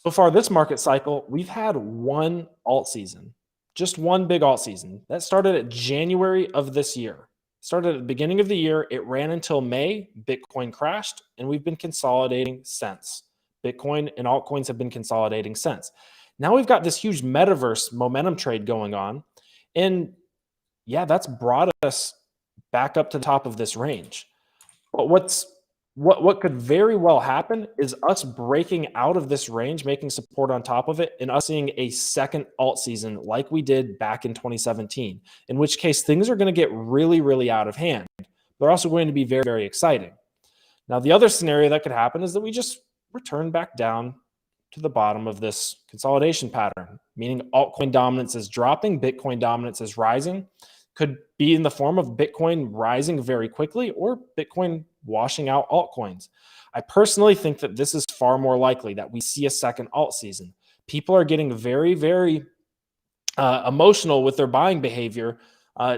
So far this market cycle, we've had one alt season, just one big alt season. That started at January of this year. Started at the beginning of the year, it ran until May, Bitcoin crashed, and we've been consolidating since. Bitcoin and altcoins have been consolidating since. Now we've got this huge metaverse momentum trade going on, and yeah, that's brought us back up to the top of this range. But what could very well happen is us breaking out of this range, making support on top of it, and us seeing a second alt season like we did back in 2017, in which case things are going to get really, really out of hand. They're also going to be very, very exciting. Now, the other scenario that could happen is that we just return back down to the bottom of this consolidation pattern, meaning altcoin dominance is dropping, Bitcoin dominance is rising. Could be in the form of Bitcoin rising very quickly or Bitcoin washing out altcoins. I personally think that this is far more likely that we see a second alt season. People are getting very, very emotional with their buying behavior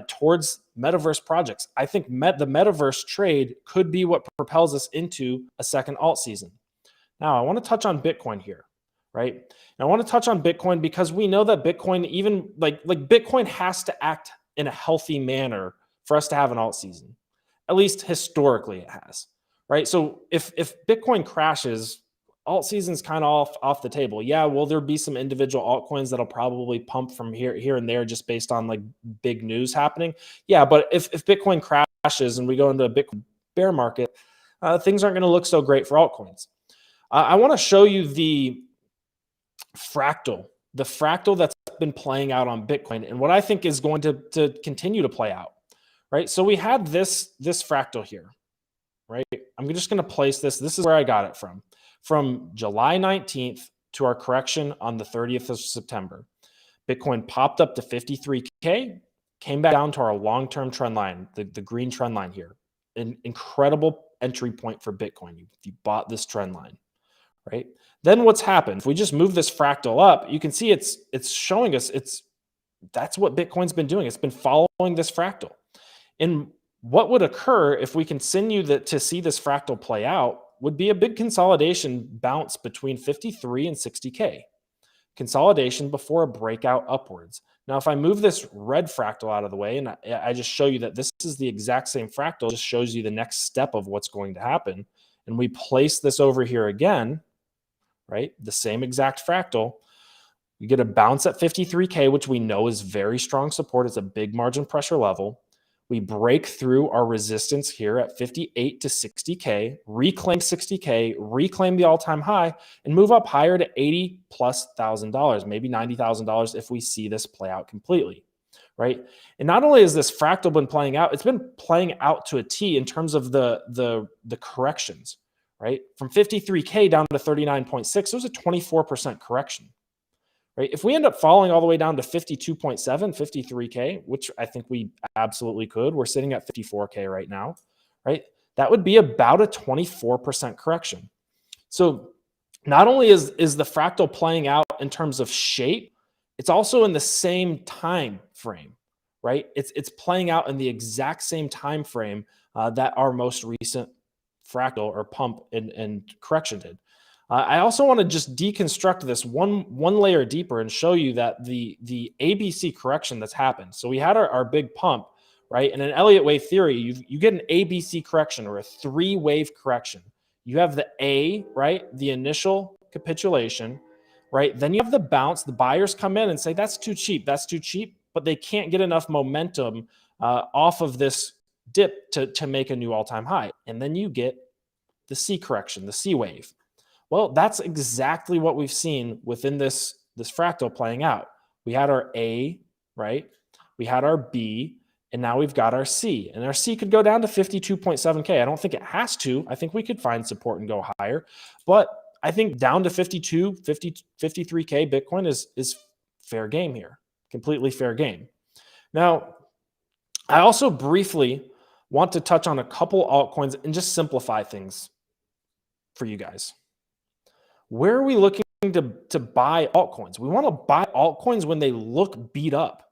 towards metaverse projects. I think the metaverse trade could be what propels us into a second alt season. Now, I want to touch on Bitcoin here, right? And I want to touch on Bitcoin because we know that Bitcoin, even like Bitcoin has to act in a healthy manner for us to have an alt season. At least historically it has, right? So if Bitcoin crashes, alt season's kind of off the table. Yeah, will there be some individual altcoins that'll probably pump from here and there just based on like big news happening? Yeah, but if Bitcoin crashes and we go into a Bitcoin bear market, things aren't going to look so great for altcoins. I want to show you the fractal that's been playing out on Bitcoin and what I think is going to continue to play out, right? So we had this fractal here, right? I'm just going to place this. This is where I got it from July 19th to our correction on the 30th of September. Bitcoin popped up to 53K, came back down to our long-term trend line, the green trend line here. An incredible entry point for Bitcoin. You bought this trend line, right? Then what's happened? If we just move this fractal up, you can see it's showing us that's what Bitcoin's been doing. It's been following this fractal. And what would occur if we continue to see this fractal play out would be a big consolidation bounce between 53 and 60K. Consolidation before a breakout upwards. Now, if I move this red fractal out of the way and I just show you that this is the exact same fractal, it just shows you the next step of what's going to happen. And we place this over here again, right? The same exact fractal. You get a bounce at 53K, which we know is very strong support. It's a big margin pressure level. We break through our resistance here at 58 to 60K, reclaim 60K, reclaim the all-time high, and move up higher to $80,000+, maybe $90,000 if we see this play out completely, right? And not only has this fractal been playing out, it's been playing out to a T in terms of the corrections, right? From 53K down to 39.6, it was a 24% correction. Right? If we end up falling all the way down to 52.7, 53K, which I think we absolutely could, we're sitting at 54K right now, right? That would be about a 24% correction. So not only is the fractal playing out in terms of shape, it's also in the same time frame, right? It's playing out in the exact same time frame that our most recent fractal or pump and correction did. I also want to just deconstruct this one layer deeper and show you that the ABC correction that's happened. So we had our big pump, right? In an Elliott wave theory, you get an ABC correction or a 3-wave correction. You have the A, right? The initial capitulation, right? Then you have the bounce. The buyers come in and say, that's too cheap. That's too cheap. But they can't get enough momentum off of this dip to make a new all-time high. And then you get the C correction, the C wave. Well, that's exactly what we've seen within this fractal playing out. We had our A, right? We had our B, and now we've got our C. And our C could go down to 52.7K. I don't think it has to. I think we could find support and go higher. But I think down to 52, 53K Bitcoin is fair game here. Completely fair game. Now, I also briefly want to touch on a couple altcoins and just simplify things for you guys. Where are we looking to buy altcoins? We want to buy altcoins when they look beat up,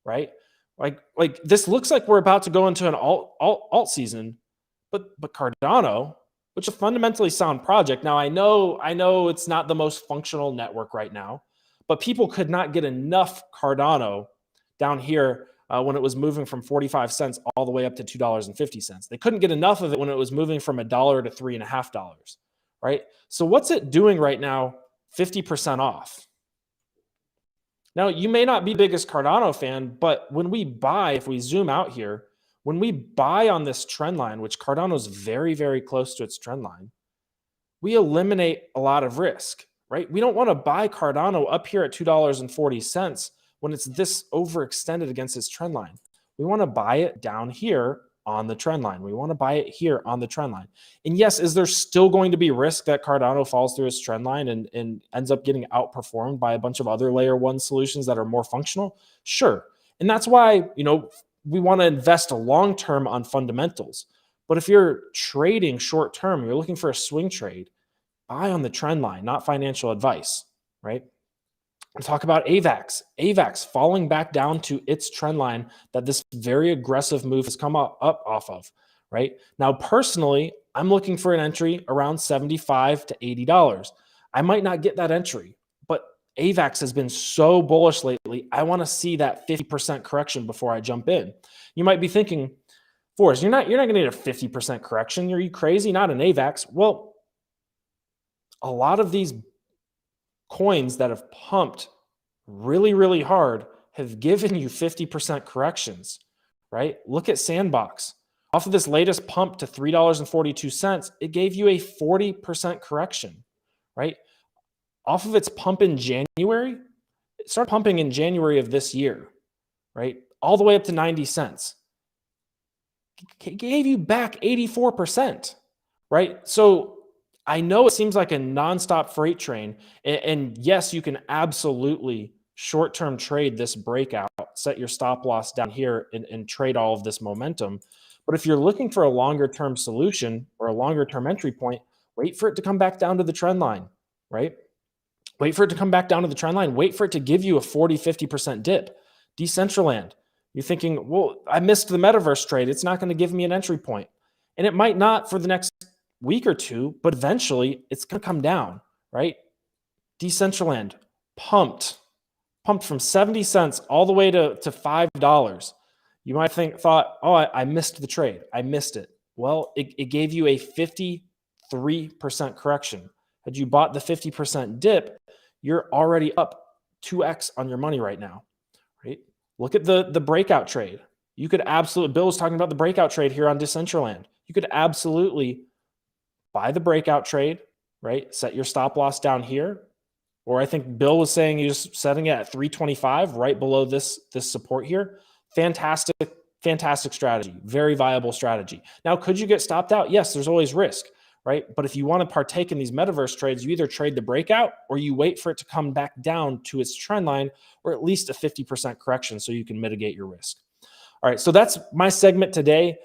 right? Like this looks like we're about to go into an alt season, but Cardano, which is a fundamentally sound project. Now I know it's not the most functional network right now, but people could not get enough Cardano down here when it was moving from 45 cents all the way up to $2.50. They couldn't get enough of it when it was moving from $1 to $3.50. Right? So what's it doing right now? 50% off. Now, you may not be the biggest Cardano fan, but when we buy, if we zoom out here, when we buy on this trend line, which Cardano is very, very close to its trend line, we eliminate a lot of risk, right? We don't want to buy Cardano up here at $2.40 when it's this overextended against its trend line. We want to buy it down here on the trend line. We want to buy it here on the trend line. And yes, is there still going to be risk that Cardano falls through its trend line and ends up getting outperformed by a bunch of other layer 1 solutions that are more functional? Sure. And that's why, we want to invest long-term on fundamentals. But if you're trading short-term, you're looking for a swing trade, buy on the trend line, not financial advice, right? Let's talk about AVAX. AVAX falling back down to its trend line that this very aggressive move has come up off of, right? Now, personally, I'm looking for an entry around $75 to $80. I might not get that entry, but AVAX has been so bullish lately. I want to see that 50% correction before I jump in. You might be thinking, Forrest, you're not going to need a 50% correction. Are you crazy? Not an AVAX. Well, a lot of these coins that have pumped really, really hard have given you 50% corrections, right? Look at Sandbox. Off of this latest pump to $3.42, it gave you a 40% correction, right? Off of its pump in January, it started pumping in January of this year, right? All the way up to 90 cents. It gave you back 84%, right? So I know it seems like a nonstop freight train. And yes, you can absolutely short-term trade this breakout, set your stop loss down here and trade all of this momentum. But if you're looking for a longer-term solution or a longer-term entry point, wait for it to come back down to the trend line, right? Wait for it to come back down to the trend line. Wait for it to give you a 40, 50% dip. Decentraland, you're thinking, well, I missed the Metaverse trade. It's not going to give me an entry point. And it might not for the next week or two, but eventually it's going to come down, right? Decentraland pumped pumped from 70 cents all the way to $5. You might thought, oh, I missed the trade. I missed it. Well, it gave you a 53% correction. Had you bought the 50% dip, you're already up 2x on your money right now, right? Look at the breakout trade. You could absolutely, Bill was talking about the breakout trade here on Decentraland. You could absolutely buy the breakout trade, right? Set your stop loss down here. Or I think Bill was saying you're just setting it at 325 right below this support here. Fantastic strategy. Very viable strategy. Now, could you get stopped out? Yes, there's always risk, right? But if you want to partake in these metaverse trades, you either trade the breakout or you wait for it to come back down to its trend line or at least a 50% correction so you can mitigate your risk. All right, so that's my segment today.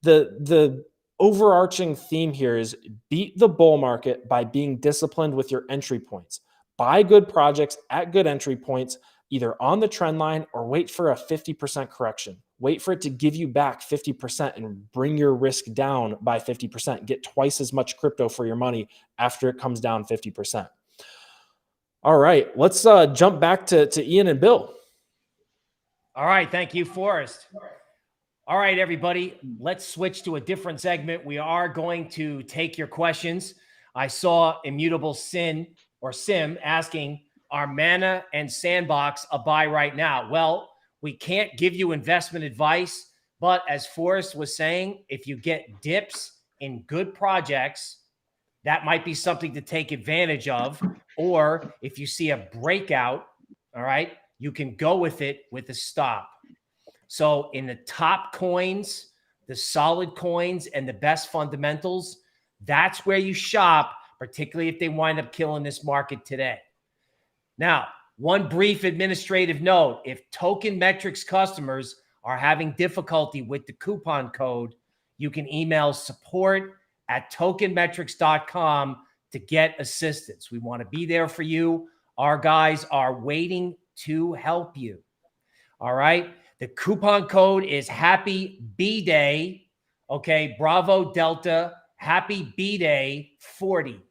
The overarching theme here is beat the bull market by being disciplined with your entry points. Buy good projects at good entry points, either on the trend line or wait for a 50% correction. Wait for it to give you back 50% and bring your risk down by 50%. Get twice as much crypto for your money after it comes down 50%. All right, let's jump back to Ian and Bill. All right, thank you, Forrest. All right, everybody, let's switch to a different segment. We are going to take your questions. I saw Immutable Sim asking, are Mana and Sandbox a buy right now? Well, we can't give you investment advice, but as Forrest was saying, if you get dips in good projects, that might be something to take advantage of. Or if you see a breakout, all right, you can go with it with a stop. So in the top coins, the solid coins, and the best fundamentals, that's where you shop, particularly if they wind up killing this market today. Now, one brief administrative note: if Tokenmetrics customers are having difficulty with the coupon code, you can email support@tokenmetrics.com to get assistance. We want to be there for you. Our guys are waiting to help you. All right. The coupon code is Happy B-Day. Okay. Bravo Delta, Happy B-Day 40.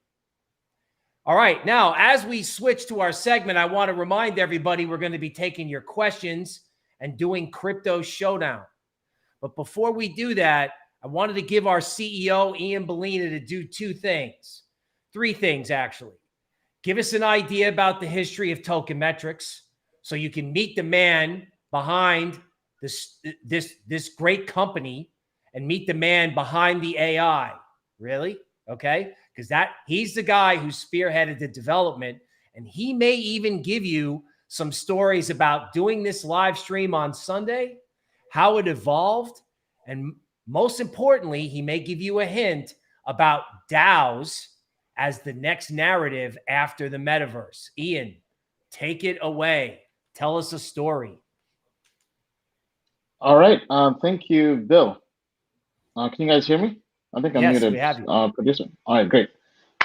All right. Now, as we switch to our segment, I want to remind everybody we're going to be taking your questions and doing Crypto Showdown. But before we do that, I wanted to give our CEO, Ian Bellina, to do three things, actually. Give us an idea about the history of Tokenmetrics so you can meet the man behind this great company and meet the man behind the AI. Really? Okay? Because he's the guy who spearheaded the development, and he may even give you some stories about doing this live stream on Sunday, how it evolved, and most importantly, he may give you a hint about DAOs as the next narrative after the metaverse. Ian, take it away. Tell us a story. All right. Thank you, Bill. Can you guys hear me? I think I'm muted. We have you. Producer. All right, great.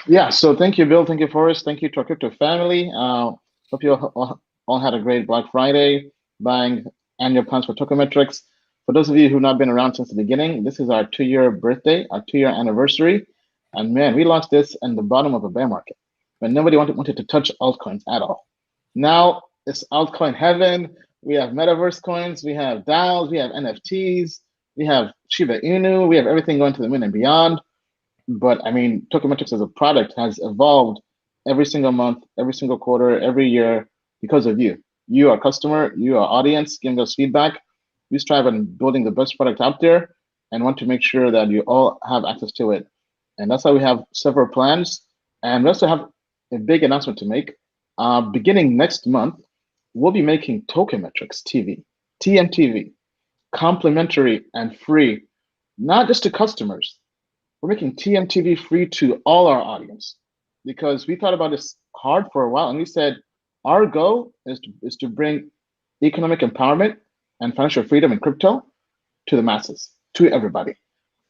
Yeah, so thank you, Bill. Thank you, Forrest. Thank you to our crypto family. Hope you all had a great Black Friday, buying annual plans for Tokenmetrics. For those of you who have not been around since the beginning, this is our 2-year birthday, our 2-year anniversary. And man, we launched this in the bottom of a bear market when nobody wanted to touch altcoins at all. Now it's altcoin heaven. We have Metaverse coins, we have DAOs, we have NFTs, we have Shiba Inu, we have everything going to the moon and beyond. But I mean, Tokenmetrics as a product has evolved every single month, every single quarter, every year because of you. You, our customer, you, our audience, giving us feedback. We strive on building the best product out there and want to make sure that you all have access to it. And that's why we have several plans. And we also have a big announcement to make. Beginning next month, we'll be making Tokenmetrics TV, TMTV, complimentary and free, not just to customers. We're making TMTV free to all our audience because we thought about this hard for a while, and we said our goal is to bring economic empowerment and financial freedom in crypto to the masses, to everybody.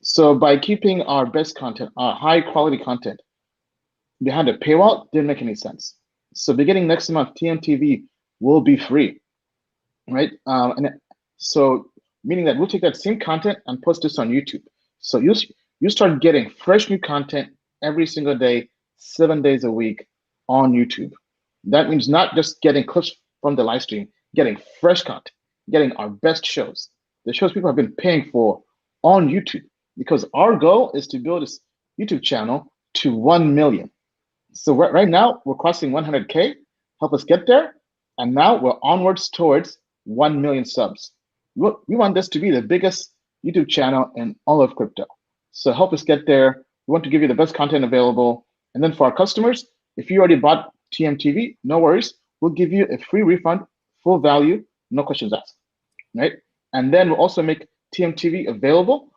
So by keeping our best content, our high quality content behind a paywall didn't make any sense. So beginning next month, TMTV will be free, right? So meaning that we'll take that same content and post this on YouTube. So you start getting fresh new content every single day, 7 days a week on YouTube. That means not just getting clips from the live stream, getting fresh content, getting our best shows, the shows people have been paying for on YouTube, because our goal is to build this YouTube channel to 1 million. So right now we're crossing 100K, help us get there. And now we're onwards towards 1 million subs. We want this to be the biggest YouTube channel in all of crypto. So help us get there. We want to give you the best content available. And then for our customers, if you already bought TMTV, no worries. We'll give you a free refund, full value, no questions asked, right? And then we'll also make TMTV available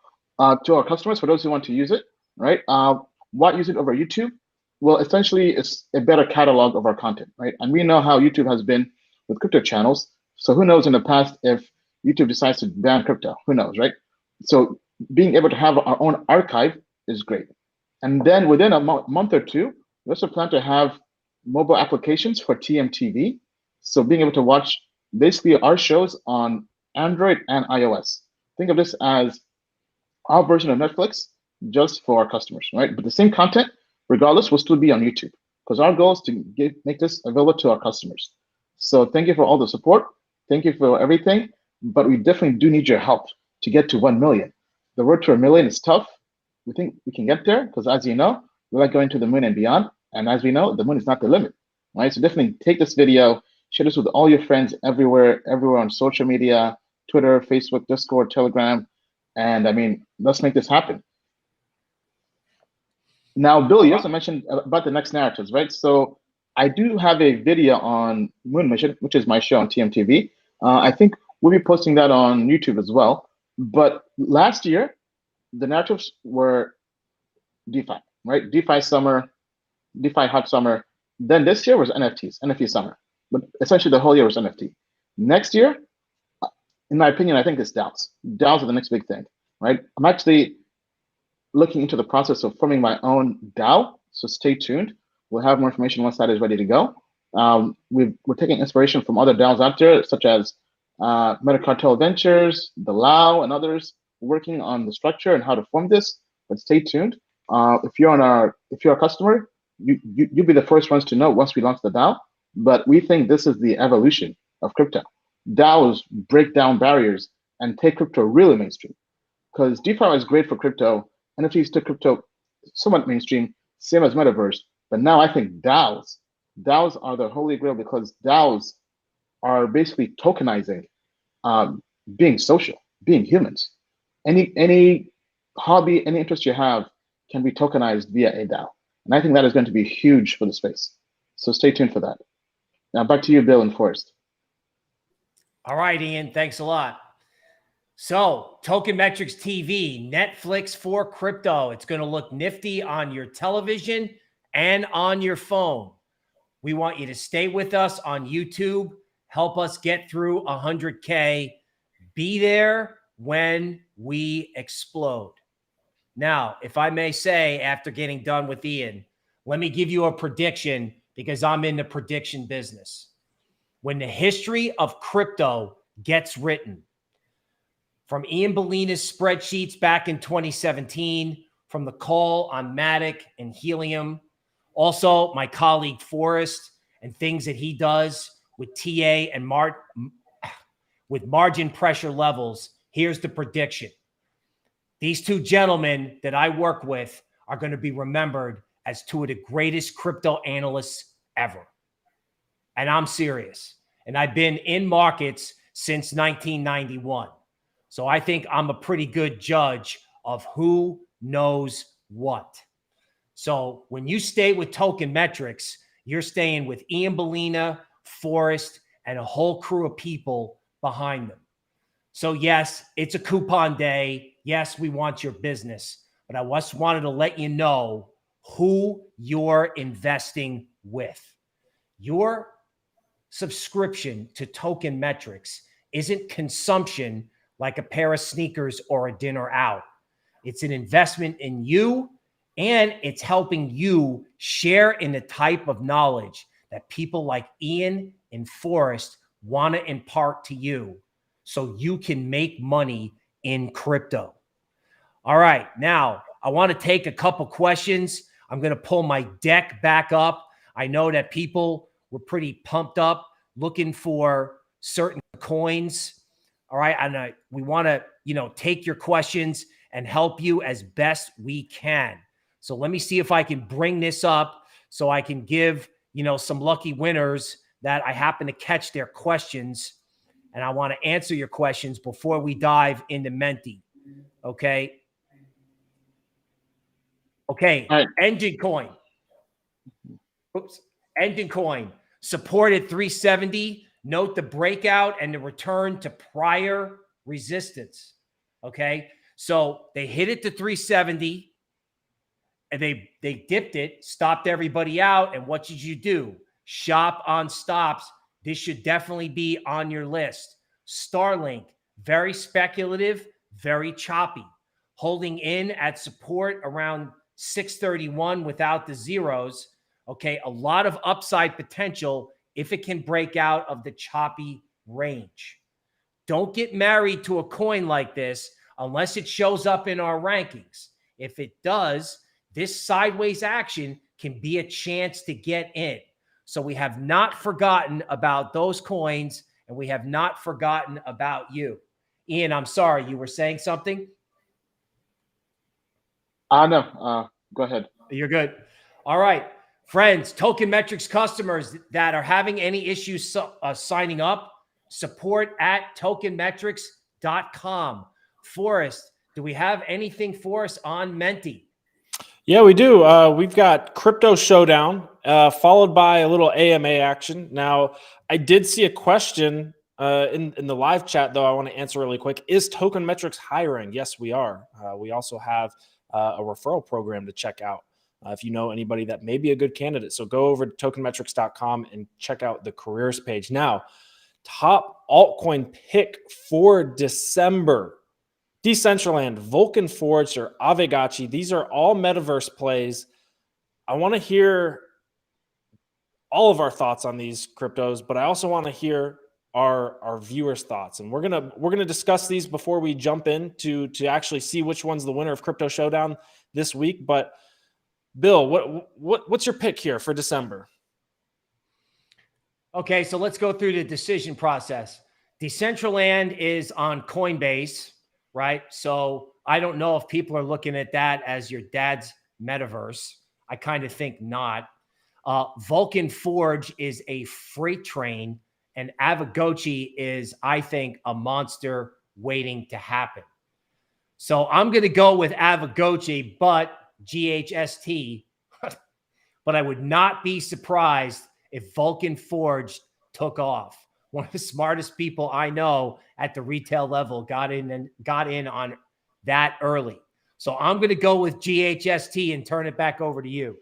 to our customers for those who want to use it, right? Why use it over YouTube? Well, essentially, it's a better catalog of our content, right? And we know how YouTube has been with crypto channels. So who knows in the past if YouTube decides to ban crypto? Who knows, right? So being able to have our own archive is great. And then within a month or two, we also plan to have mobile applications for TMTV. So being able to watch basically our shows on Android and iOS. Think of this as our version of Netflix just for our customers, right? But the same content, regardless, will still be on YouTube, because our goal is to make this available to our customers. So thank you for all the support. Thank you for everything. But we definitely do need your help to get to 1 million. The road to 1 million is tough. We think we can get there because, as you know, we like going to the moon and beyond. And as we know, the moon is not the limit, right? So definitely take this video, share this with all your friends everywhere on social media, Twitter, Facebook, Discord, Telegram. And I mean, let's make this happen. Now, Bill, you also mentioned about the next narratives, right? So I do have a video on Moon Mission, which is my show on TMTV. I think we'll be posting that on YouTube as well. But last year, the narratives were DeFi, right? DeFi summer, DeFi hot summer. Then this year was NFTs, NFT summer. But essentially the whole year was NFT. Next year, in my opinion, I think it's DAOs. DAOs are the next big thing, right? I'm actually looking into the process of forming my own DAO, so stay tuned. We'll have more information once that is ready to go. We're taking inspiration from other DAOs out there, such as Metacartel Ventures, the Lao, and others working on the structure and how to form this. But stay tuned. If you're a customer, you'll be the first ones to know once we launch the DAO. But we think this is the evolution of crypto. DAOs break down barriers and take crypto really mainstream. Because DeFi is great for crypto, NFTs took crypto somewhat mainstream, same as Metaverse. But now I think DAOs are the holy grail, because DAOs are basically tokenizing being social, being humans. Any hobby, any interest you have can be tokenized via a DAO. And I think that is going to be huge for the space. So stay tuned for that. Now back to you, Bill and Forrest. All right, Ian, thanks a lot. So Tokenmetrics TV, Netflix for crypto. It's going to look nifty on your television and on your phone. We want you to stay with us on YouTube. Help us get through 100K. Be there when we explode. Now, if I may say, after getting done with Ian, let me give you a prediction, because I'm in the prediction business. When the history of crypto gets written, from Ian Bellina's spreadsheets back in 2017, from the call on Matic and Helium, also my colleague Forrest and things that he does with TA and with margin pressure levels, here's the prediction. These two gentlemen that I work with are going to be remembered as two of the greatest crypto analysts ever. And I'm serious. And I've been in markets since 1991. So I think I'm a pretty good judge of who knows what. So when you stay with Tokenmetrics, you're staying with Ian Bellina, Forrest, and a whole crew of people behind them. So yes, it's a coupon day. Yes, we want your business. But I just wanted to let you know who you're investing with. Your subscription to Tokenmetrics isn't consumption like a pair of sneakers or a dinner out. It's an investment in you, and it's helping you share in the type of knowledge that people like Ian and Forrest want to impart to you so you can make money in crypto. All right, now I want to take a couple questions. I'm going to pull my deck back up. I know that people were pretty pumped up looking for certain coins. All right. And we want to, take your questions and help you as best we can. So let me see if I can bring this up so I can give, some lucky winners that I happen to catch their questions. And I want to answer your questions before we dive into Menti. Okay. Okay. All right. Engine coin. Oops. Engine coin. Support at 370. Note the breakout and the return to prior resistance. Okay. So they hit it to 370 and they dipped it, stopped everybody out. And what did you do? Shop on stops. This should definitely be on your list. Starlink, very speculative, very choppy. Holding in at support around 631 without the zeros. Okay, a lot of upside potential if it can break out of the choppy range. Don't get married to a coin like this unless it shows up in our rankings. If it does, this sideways action can be a chance to get in. So we have not forgotten about those coins, and we have not forgotten about you. Ian, I'm sorry, you were saying something? No, go ahead. You're good. All right. Friends, Tokenmetrics customers that are having any issues signing up, support at tokenmetrics.com. Forrest, do we have anything for us on Menti? Yeah, we do. We've got Crypto Showdown, followed by a little AMA action. Now, I did see a question in the live chat, though I want to answer really quick. Is Tokenmetrics hiring? Yes, we are. We also have a referral program to check out if you know anybody that may be a good candidate. So go over to tokenmetrics.com and check out the careers page. Now, top altcoin pick for December. Decentraland, Vulcan Forge, or AVAX. These are all metaverse plays. I want to hear all of our thoughts on these cryptos, but I also want to hear our viewers' thoughts. And we're gonna discuss these before we jump in to actually see which one's the winner of Crypto Showdown this week. But Bill, what's your pick here for December? Okay, so let's go through the decision process. Decentraland is on Coinbase, right? So I don't know if people are looking at that as your dad's metaverse. I kind of think not. Vulcan Forge is a freight train, and AVAX is, I think, a monster waiting to happen. So I'm going to go with AVAX, but GHST, but I would not be surprised if Vulcan Forge took off. One of the smartest people I know at the retail level got in on that early. So I'm going to go with GHST and turn it back over to you.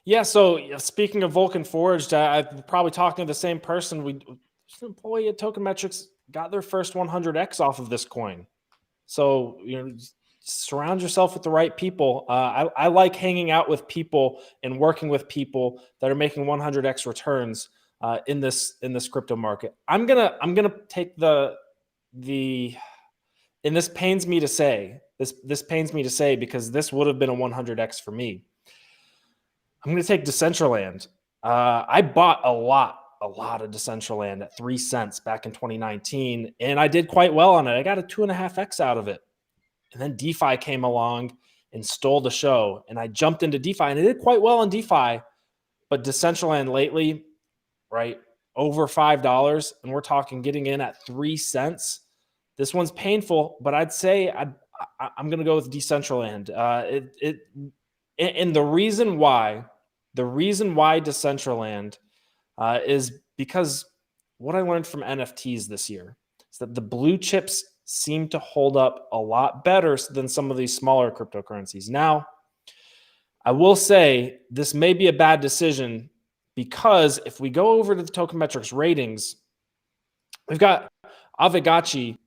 Yeah, so speaking of Vulcan Forged, I'm probably talking to the same person. An employee at Tokenmetrics got their first 100x off of this coin. So, surround yourself with the right people. I like hanging out with people and working with people that are making 100x returns in this crypto market. I'm gonna take and this pains me to say because this would have been a 100x for me. I'm going to take Decentraland. I bought a lot of Decentraland at 3 cents back in 2019, and I did quite well on it. I got a 2.5x out of it. And then DeFi came along and stole the show, and I jumped into DeFi, and I did quite well on DeFi. But Decentraland lately, right, over $5, and we're talking getting in at 3 cents. This one's painful, but I'd say I'm going to go with Decentraland. And the reason why Decentraland is because what I learned from NFTs this year is that the blue chips seem to hold up a lot better than some of these smaller cryptocurrencies. Now, I will say this may be a bad decision because if we go over to the Tokenmetrics ratings, we've got AVAX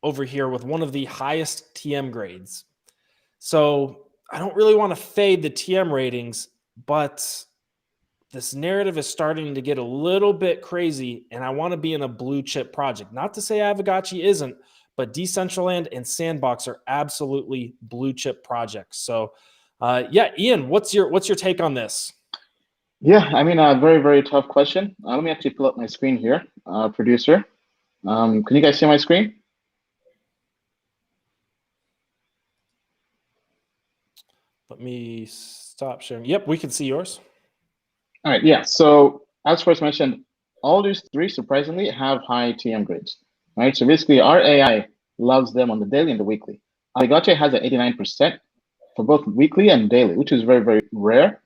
over here with one of the highest TM grades. So I don't really want to fade the TM ratings, but this narrative is starting to get a little bit crazy, and I want to be in a blue chip project. Not to say AVAX isn't, but Decentraland and Sandbox are absolutely blue chip projects. So, Ian, what's your take on this? Yeah, I mean, a very, very tough question. Let me actually pull up my screen here, producer. Can you guys see my screen? Let me stop sharing. Yep, we can see yours. All right, yeah. So as first mentioned, all these three surprisingly have high TM grades, right? So basically, our AI loves them on the daily and the weekly. Avalanche has an 89% for both weekly and daily, which is very, very rare.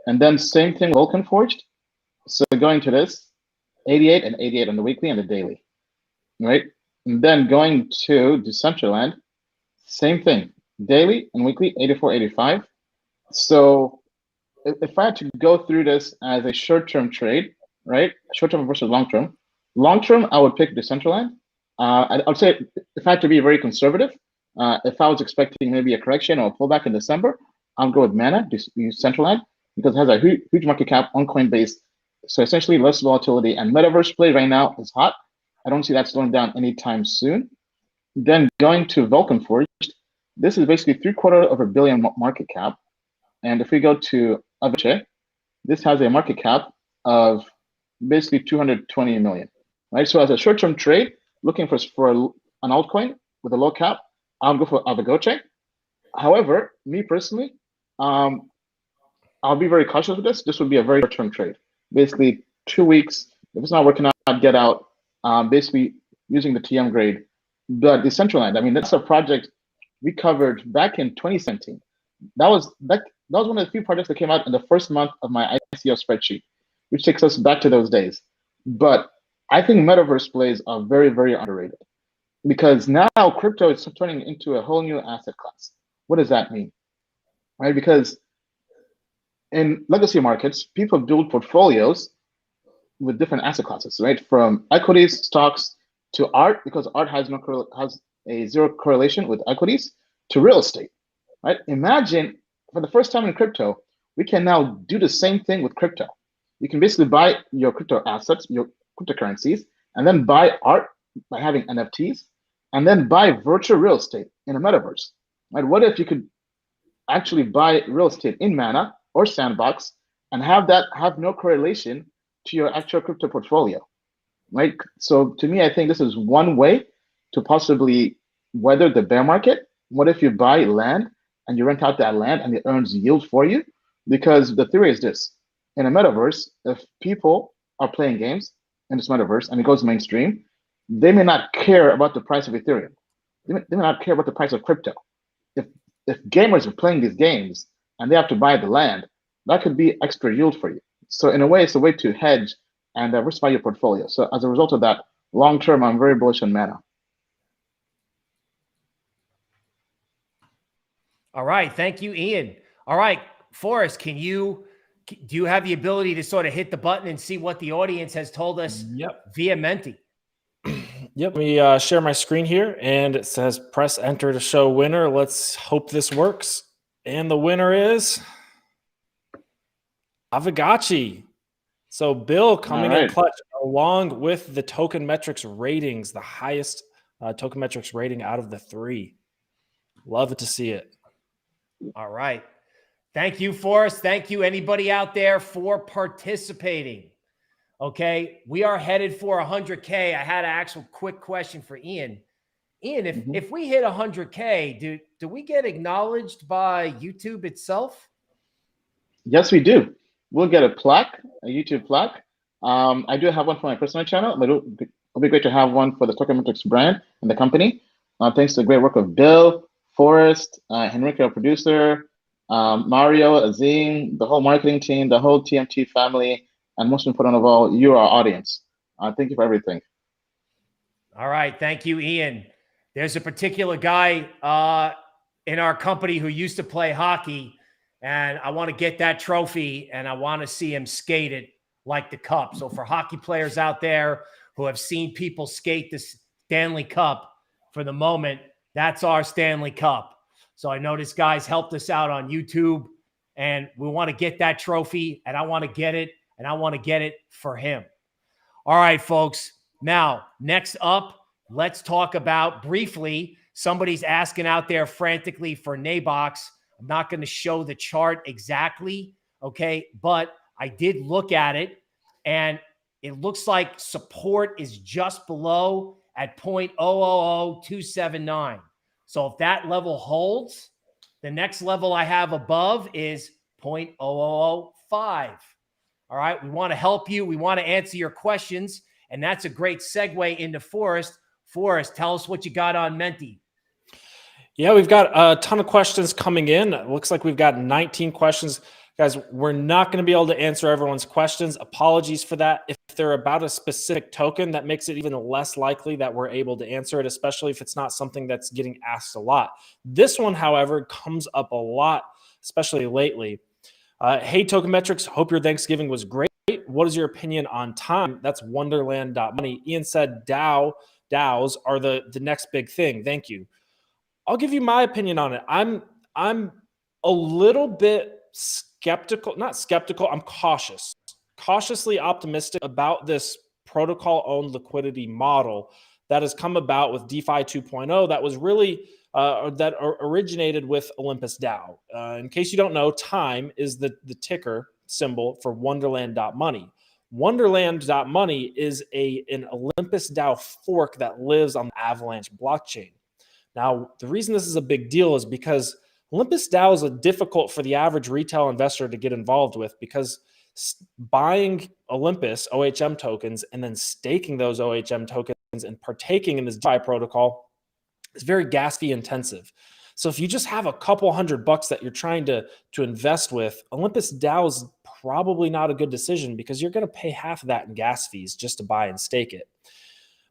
And then same thing, Vulcan Forged. So going to this, 88 and 88 on the weekly and the daily, right? And then going to Decentraland, same thing, daily and weekly, 84, 85. So if I had to go through this as a short-term trade, right? Short-term versus long-term. Long-term, I would pick Decentraland. I would say if I had to be very conservative, if I was expecting maybe a correction or a pullback in December, I'll go with Mana, Decentraland, because it has a huge market cap on Coinbase. So essentially less volatility, and Metaverse play right now is hot. I don't see that slowing down anytime soon. Then going to Vulcan Forged, this is basically $750 million market cap. And if we go to Avalanche, this has a market cap of basically 220 million, right? So as a short-term trade, looking for an altcoin with a low cap, I'll go for Avalanche. However, me personally, I'll be very cautious with this. This would be a very short-term trade. Basically 2 weeks. If it's not working out, get out. Basically using the TM grade. But Decentraland, I mean, that's a project we covered back in 2017. That was one of the few projects that came out in the first month of my ICO spreadsheet, which takes us back to those days. But I think Metaverse plays are very, very underrated because now crypto is turning into a whole new asset class. What does that mean? Right? Because in legacy markets, people build portfolios with different asset classes, right? From equities, stocks, to art, because art has a zero correlation with equities, to real estate, right? Imagine for the first time in crypto, we can now do the same thing with crypto. You can basically buy your crypto assets, your cryptocurrencies, and then buy art by having NFTs, and then buy virtual real estate in a metaverse, right? What if you could actually buy real estate in Mana or Sandbox and have no correlation to your actual crypto portfolio, right? So to me, I think this is one way to possibly weather the bear market. What if you buy land and you rent out that land and it earns yield for you? Because the theory is this: in a metaverse, if people are playing games in this metaverse and it goes mainstream, they may not care about the price of Ethereum. They may not care about the price of crypto. If gamers are playing these games and they have to buy the land, that could be extra yield for you. So in a way, it's a way to hedge and diversify your portfolio. So as a result of that, long term, I'm very bullish on Mana. All right. Thank you, Ian. All right, Forrest, do you have the ability to sort of hit the button and see what the audience has told us via Menti? Yep. Let me share my screen here, and it says press enter to show winner. Let's hope this works. And the winner is Avalanche. So Bill coming in clutch along with the Tokenmetrics ratings, the highest Tokenmetrics rating out of the three. Love to see it. All right. Thank you, Forrest. Thank you, anybody out there, for participating. Okay, we are headed for 100K. I had an actual quick question for Ian. Ian, if we hit 100K, do we get acknowledged by YouTube itself? Yes, we do. We'll get a plaque, a YouTube plaque. I do have one for my personal channel, but it'll be great to have one for the Tokenmetrics brand and the company. Thanks to the great work of Bill, Forrest, Henrique, our producer, Mario, Azim, the whole marketing team, the whole TMT family, and most important of all, you, our audience. Thank you for everything. All right. Thank you, Ian. There's a particular guy in our company who used to play hockey, and I want to get that trophy, and I want to see him skate it like the cup. So for hockey players out there who have seen people skate this Stanley Cup, for the moment, that's our Stanley Cup. So I know this guy's helped us out on YouTube, and we want to get that trophy, and I want to get it, and I want to get it for him. All right, folks. Now, next up, let's talk about briefly, somebody's asking out there frantically for NABOX. I'm not going to show the chart exactly, okay? But I did look at it, and it looks like support is just below at 0.000279. So if that level holds, the next level I have above is 0.0005. All right. We want to help you. We want to answer your questions. And that's a great segue into Forrest. Forrest, tell us what you got on Menti. Yeah, we've got a ton of questions coming in. It looks like we've got 19 questions. Guys, we're not going to be able to answer everyone's questions. Apologies for that. If they're about a specific token, that makes it even less likely that we're able to answer it, especially if it's not something that's getting asked a lot. This one, however, comes up a lot, especially lately. Hey, Tokenmetrics, hope your Thanksgiving was great. What is your opinion on time? That's Wonderland.money. Ian said DAOs are the next big thing. Thank you. I'll give you my opinion on it. I'm a little bit skeptical, not skeptical, I'm cautiously optimistic about this protocol-owned liquidity model that has come about with DeFi 2.0 that was really, that originated with Olympus DAO. In case you don't know, Time is the ticker symbol for Wonderland.money. Wonderland.money is an Olympus DAO fork that lives on the Avalanche blockchain. Now, the reason this is a big deal is because Olympus DAO is difficult for the average retail investor to get involved with, because buying Olympus OHM tokens and then staking those OHM tokens and partaking in this DeFi protocol is very gas fee intensive. So if you just have a couple $100 that you're trying to invest with, Olympus DAO is probably not a good decision, because you're going to pay half of that in gas fees just to buy and stake it.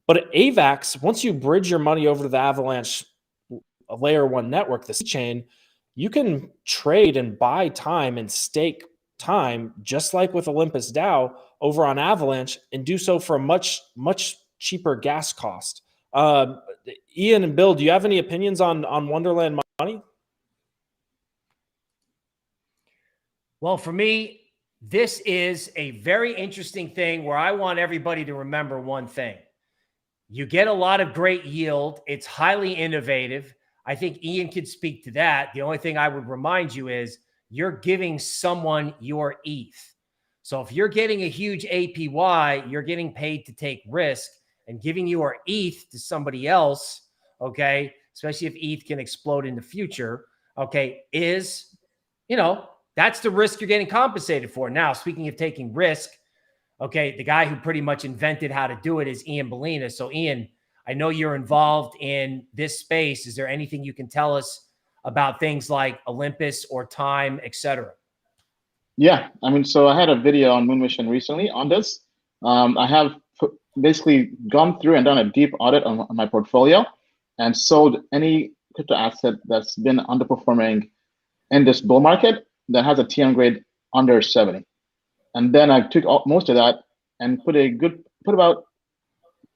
But at AVAX, once you bridge your money over to the Avalanche layer 1 network, the C chain, you can trade and buy time and stake time, just like with Olympus DAO over on Avalanche, and do so for a much cheaper gas cost. Ian and Bill, do you have any opinions on Wonderland money? Well, for me, this is a very interesting thing where I want everybody to remember one thing. You get a lot of great yield. It's highly innovative. I think Ian could speak to that. The only thing I would remind you is you're giving someone your ETH. So if you're getting a huge APY, you're getting paid to take risk, and giving your ETH to somebody else, okay, especially if ETH can explode in the future, okay, is, that's the risk you're getting compensated for. Now, speaking of taking risk, okay, the guy who pretty much invented how to do it is Ian Bellina. So Ian, I know you're involved in this space. Is there anything you can tell us about things like Olympus or Time, et cetera? Yeah, so I had a video on Moon Mission recently on this. I have basically gone through and done a deep audit on my portfolio and sold any crypto asset that's been underperforming in this bull market that has a TM grade under 70. And then I took most of that and put about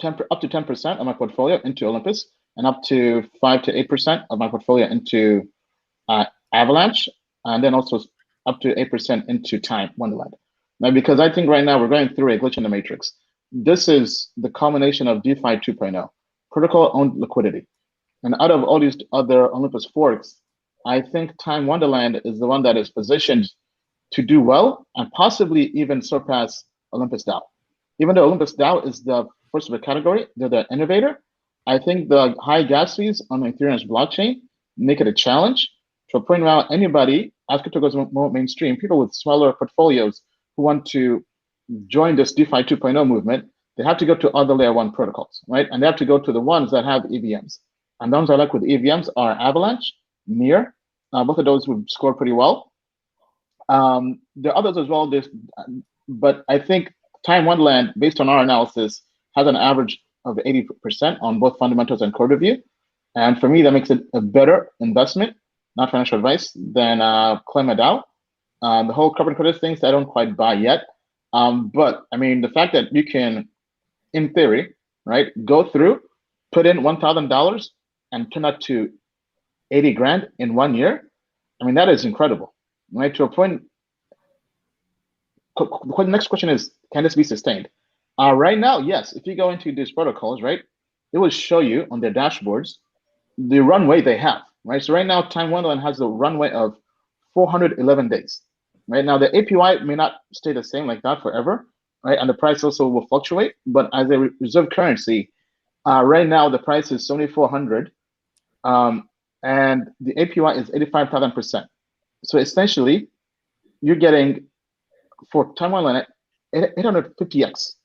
10, up to 10% of my portfolio into Olympus, and up to 5 to 8% of my portfolio into Avalanche, and then also up to 8% into Time, Wonderland. Now, because I think right now we're going through a glitch in the matrix. This is the culmination of DeFi 2.0, protocol-owned liquidity. And out of all these other Olympus forks, I think Time Wonderland is the one that is positioned to do well and possibly even surpass Olympus DAO. Even though Olympus DAO is the first of a category, they're the innovator, I think the high gas fees on Ethereum's blockchain make it a challenge to a point where anybody, as crypto goes more mainstream, people with smaller portfolios who want to join this DeFi 2.0 movement, they have to go to other layer 1 protocols, right? And they have to go to the ones that have EVMs. And the ones I like with EVMs are Avalanche, Near, both of those would score pretty well. There are others as well, but I think Time Wonderland, based on our analysis, has an average of 80% on both fundamentals and code review. And for me, that makes it a better investment, not financial advice, than Claim a DAO. The whole carbon credit things, I don't quite buy yet. But the fact that you can, in theory, right, go through, put in $1,000 and turn that to 80 grand in 1 year, that is incredible, right? To a point. The next question is, can this be sustained? Right now, yes. If you go into these protocols, right, it will show you on their dashboards the runway they have, right? So right now, Time Wonderland has a runway of 411 days. right? Now the APY may not stay the same like that forever, right? And the price also will fluctuate, but as a reserve currency, right now the price is 7,400, and the APY is 85,000%. So essentially, you're getting for time one line 850x,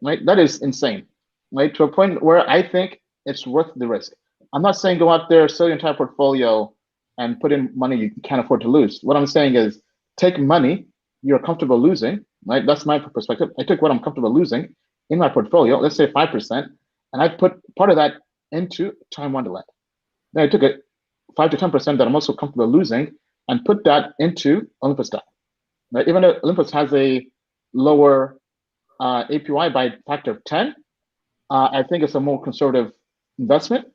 right? That is insane, right? To a point where I think it's worth the risk. I'm not saying go out there, sell your entire portfolio, and put in money you can't afford to lose. What I'm saying is take money you're comfortable losing, right? That's my perspective. I took what I'm comfortable losing in my portfolio, let's say 5%, and I put part of that into Time Wonderland. Then I took it 5 to 10% that I'm also comfortable losing and put that into Olympus stock. Right? Even though Olympus has a lower APY by factor of 10, I think it's a more conservative investment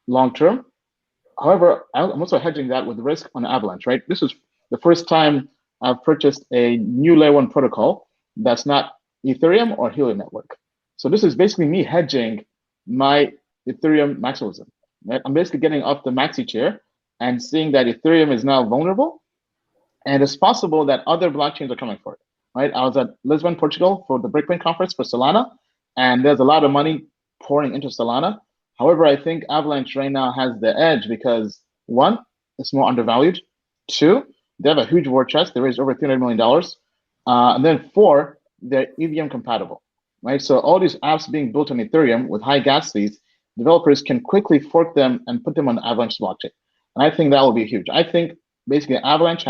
long term. However, I'm also hedging that with risk on Avalanche, right? This is the first time I've purchased a new layer one protocol that's not Ethereum or Helium network. So this is basically me hedging my Ethereum maximalism. Right? I'm basically getting off the maxi chair and seeing that Ethereum is now vulnerable, and it's possible that other blockchains are coming for it. Right? I was at Lisbon, Portugal for the Breakpoint conference for Solana, and there's a lot of money pouring into Solana. However, I think Avalanche right now has the edge because one, it's more undervalued. Two, they have a huge war chest. They raised over $300 million. And then four, they're EVM compatible, right? So all these apps being built on Ethereum with high gas fees, developers can quickly fork them and put them on the Avalanche blockchain. And I think that will be huge. I think basically Avalanche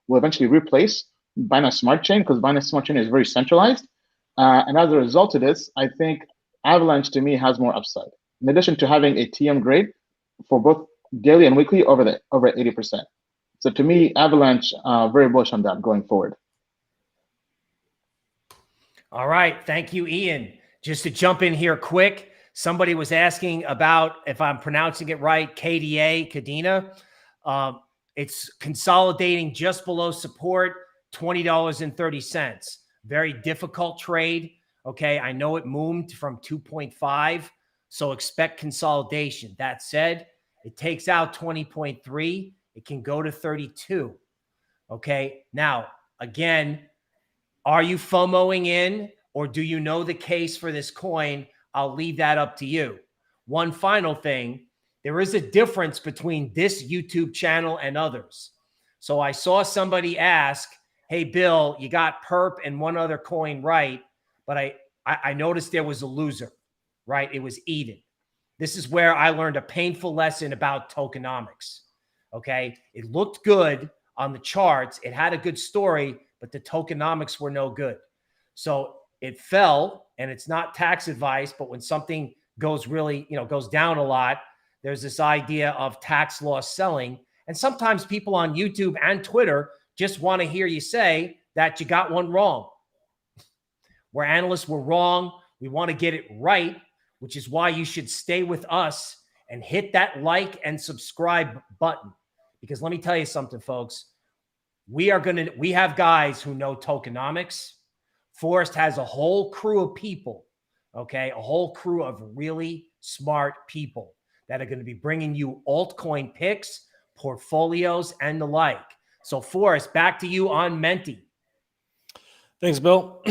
will eventually replace Binance Smart Chain because Binance Smart Chain is very centralized. And as a result of this, I think Avalanche to me has more upside. In addition to having a TM grade for both daily and weekly over 80%. So to me, Avalanche, very bullish on that going forward. All right. Thank you, Ian. Just to jump in here quick, somebody was asking about, if I'm pronouncing it right, Kadena. It's consolidating just below support, $20.30. Very difficult trade. Okay. I know it moved from 2.5. So expect consolidation. That said, it takes out 20.3. It can go to 32. Okay. Now, again, are you FOMOing in or do you know the case for this coin? I'll leave that up to you. One final thing, there is a difference between this YouTube channel and others. So I saw somebody ask, hey, Bill, you got perp and one other coin right, but I noticed there was a loser. Right? It was Eden. This is where I learned a painful lesson about tokenomics. Okay. It looked good on the charts. It had a good story, but the tokenomics were no good. So it fell, and it's not tax advice, but when something goes really, goes down a lot, there's this idea of tax loss selling. And sometimes people on YouTube and Twitter just want to hear you say that you got one wrong. Where analysts were wrong. We want to get it right, which is why you should stay with us and hit that like and subscribe button. Because let me tell you something, folks. We have guys who know tokenomics. Forrest has a whole crew of people, okay? A whole crew of really smart people that are going to be bringing you altcoin picks, portfolios, and the like. So Forrest, back to you on Menti. Thanks, Bill.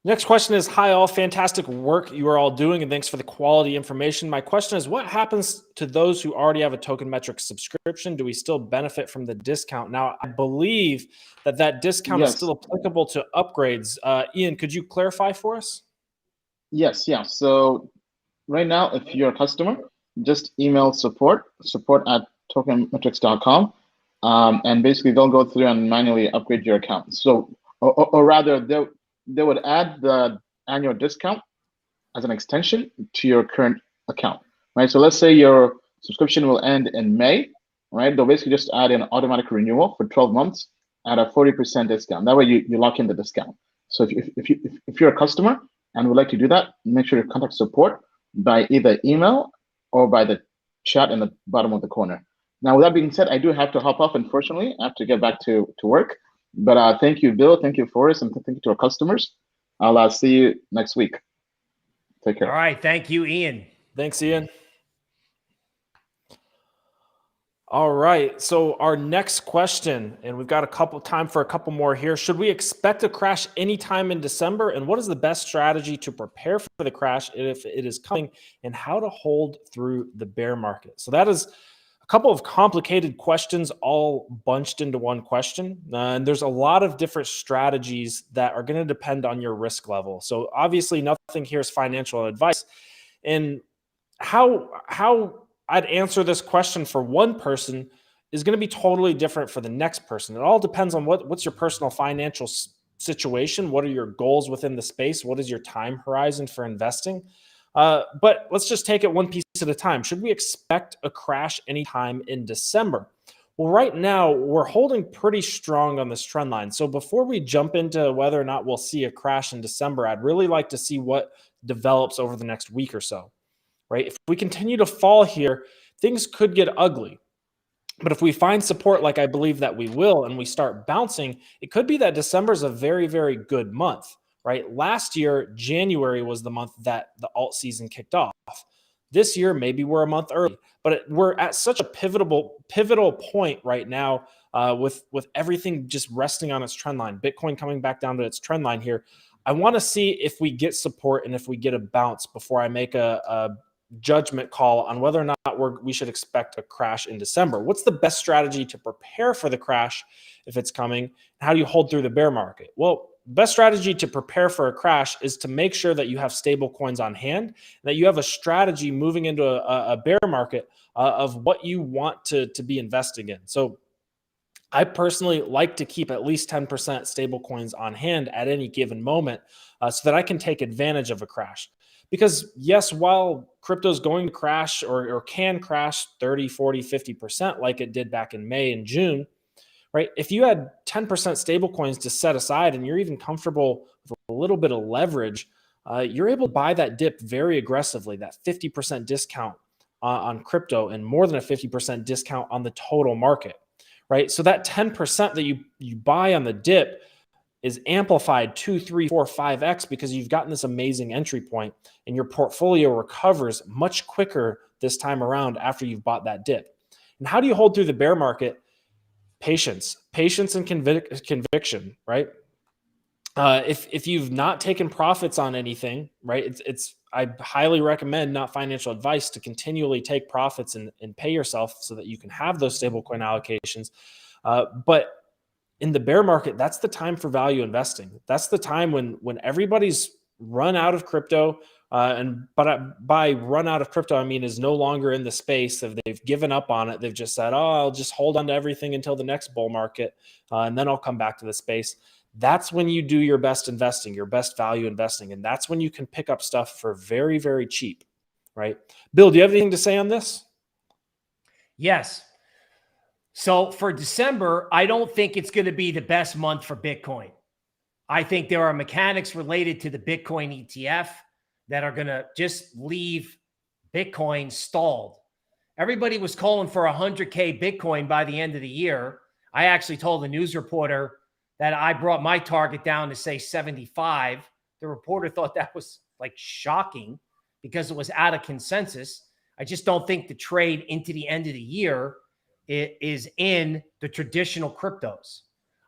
Next question is, hi all, fantastic work you are all doing, and thanks for the quality information. My question is, what happens to those who already have a Tokenmetrics subscription? Do we still benefit from the discount? Now, I believe that discount is still applicable to upgrades. Ian, could you clarify for us? Yes, yeah. So right now, if you're a customer, just email support@tokenmetrics.com, and basically they'll go through and manually upgrade your account. So, or rather, they would add the annual discount as an extension to your current account, right? So let's say your subscription will end in May, right? They'll basically just add an automatic renewal for 12 months at a 40% discount. That way you lock in the discount. So if you're a customer and would like to do that, make sure you contact support by either email or by the chat in the bottom of the corner. Now, with that being said, I do have to hop off, unfortunately. I have to get back to work. But thank you, Bill. Thank you, Forrest, and thank you to our customers. I'll see you next week. Take care. All right. Thank you, Ian. Thanks, Ian. All right. So our next question, and we've got time for a couple more here. Should we expect a crash anytime in December? And what is the best strategy to prepare for the crash if it is coming, and how to hold through the bear market? So that is a couple of complicated questions all bunched into one question. And there's a lot of different strategies that are going to depend on your risk level. So obviously nothing here is financial advice. And how I'd answer this question for one person is going to be totally different for the next person. It all depends on what's your personal financial situation. What are your goals within the space? What is your time horizon for investing? But let's just take it one piece at a time. Should we expect a crash anytime in December? Well, right now we're holding pretty strong on this trend line. So before we jump into whether or not we'll see a crash in December, I'd really like to see what develops over the next week or so. Right? If we continue to fall here, things could get ugly. But if we find support like I believe that we will, and we start bouncing, it could be that December is a very, very good month, right? Last year, January was the month that the alt season kicked off. This year, maybe we're a month early, but we're at such a pivotal point right now with everything just resting on its trend line, Bitcoin coming back down to its trend line here. I want to see if we get support and if we get a bounce before I make a judgment call on whether or not we should expect a crash in December. What's the best strategy to prepare for the crash if it's coming? How do you hold through the bear market? Well, the best strategy to prepare for a crash is to make sure that you have stable coins on hand, that you have a strategy moving into a bear market of what you want to be investing in. So I personally like to keep at least 10% stable coins on hand at any given moment so that I can take advantage of a crash. Because yes, while crypto is going to crash or can crash 30, 40, 50% like it did back in May and June, right? If you had 10% stable coins to set aside and you're even comfortable with a little bit of leverage, you're able to buy that dip very aggressively, that 50% discount on crypto and more than a 50% discount on the total market, right? So that 10% that you buy on the dip is amplified 2, 3, 4, 5x because you've gotten this amazing entry point and your portfolio recovers much quicker this time around after you've bought that dip. And how do you hold through the bear market? Patience and conviction, right? If you've not taken profits on anything, right? I highly recommend, not financial advice, to continually take profits and pay yourself so that you can have those stablecoin allocations. But in the bear market, that's the time for value investing. That's the time when everybody's run out of crypto. But by run out of crypto, I mean is no longer in the space. If they've given up on it, they've just said, "Oh, I'll just hold on to everything until the next bull market, and then I'll come back to the space." That's when you do your best investing, your best value investing, and that's when you can pick up stuff for very, very cheap, right? Bill, do you have anything to say on this? Yes. So for December, I don't think it's going to be the best month for Bitcoin. I think there are mechanics related to the Bitcoin ETF that are going to just leave Bitcoin stalled. Everybody was calling for 100K Bitcoin by the end of the year. I actually told the news reporter that I brought my target down to say 75. The reporter thought that was like shocking because it was out of consensus. I just don't think the trade into the end of the year is in the traditional cryptos.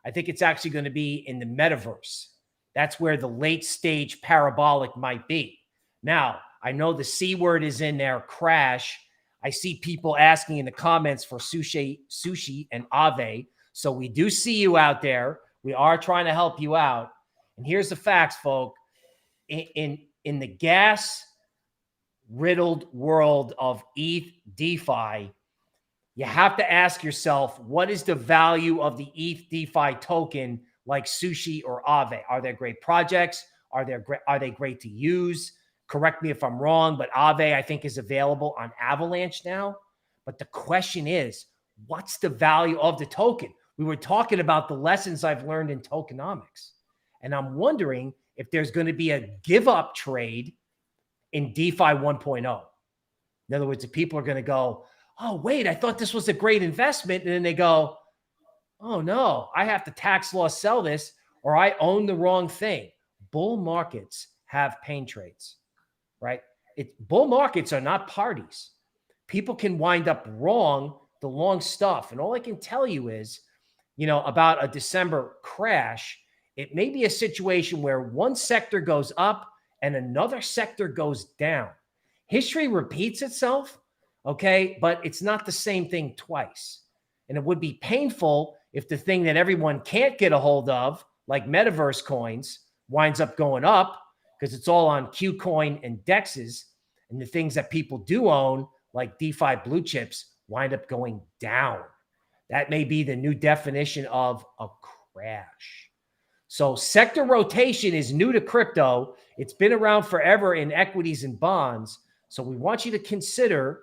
I think it's actually going to be in the metaverse. That's where the late stage parabolic might be. Now, I know the C word is in there, crash. I see people asking in the comments for sushi and Ave. So we do see you out there. We are trying to help you out. And here's the facts, folks. In the gas riddled world of ETH DeFi, you have to ask yourself, what is the value of the ETH DeFi token like Sushi or Aave? Are there great projects? Are they great to use? Correct me if I'm wrong, but Aave, I think, is available on Avalanche now. But the question is, what's the value of the token? We were talking about the lessons I've learned in tokenomics. And I'm wondering if there's going to be a give up trade in DeFi 1.0. In other words, the people are going to go, "Oh, wait, I thought this was a great investment." And then they go, "Oh no, I have to tax loss sell this, or I own the wrong thing." Bull markets have pain trades, right? Bull markets are not parties. People can wind up wrong the long stuff. And all I can tell you is, about a December crash, it may be a situation where one sector goes up and another sector goes down. History repeats itself, okay? But it's not the same thing twice. And it would be painful if the thing that everyone can't get a hold of, like Metaverse Coins, winds up going up because it's all on Qcoin and DEXs, and the things that people do own, like DeFi blue chips, wind up going down. That may be the new definition of a crash. So sector rotation is new to crypto. It's been around forever in equities and bonds. So we want you to consider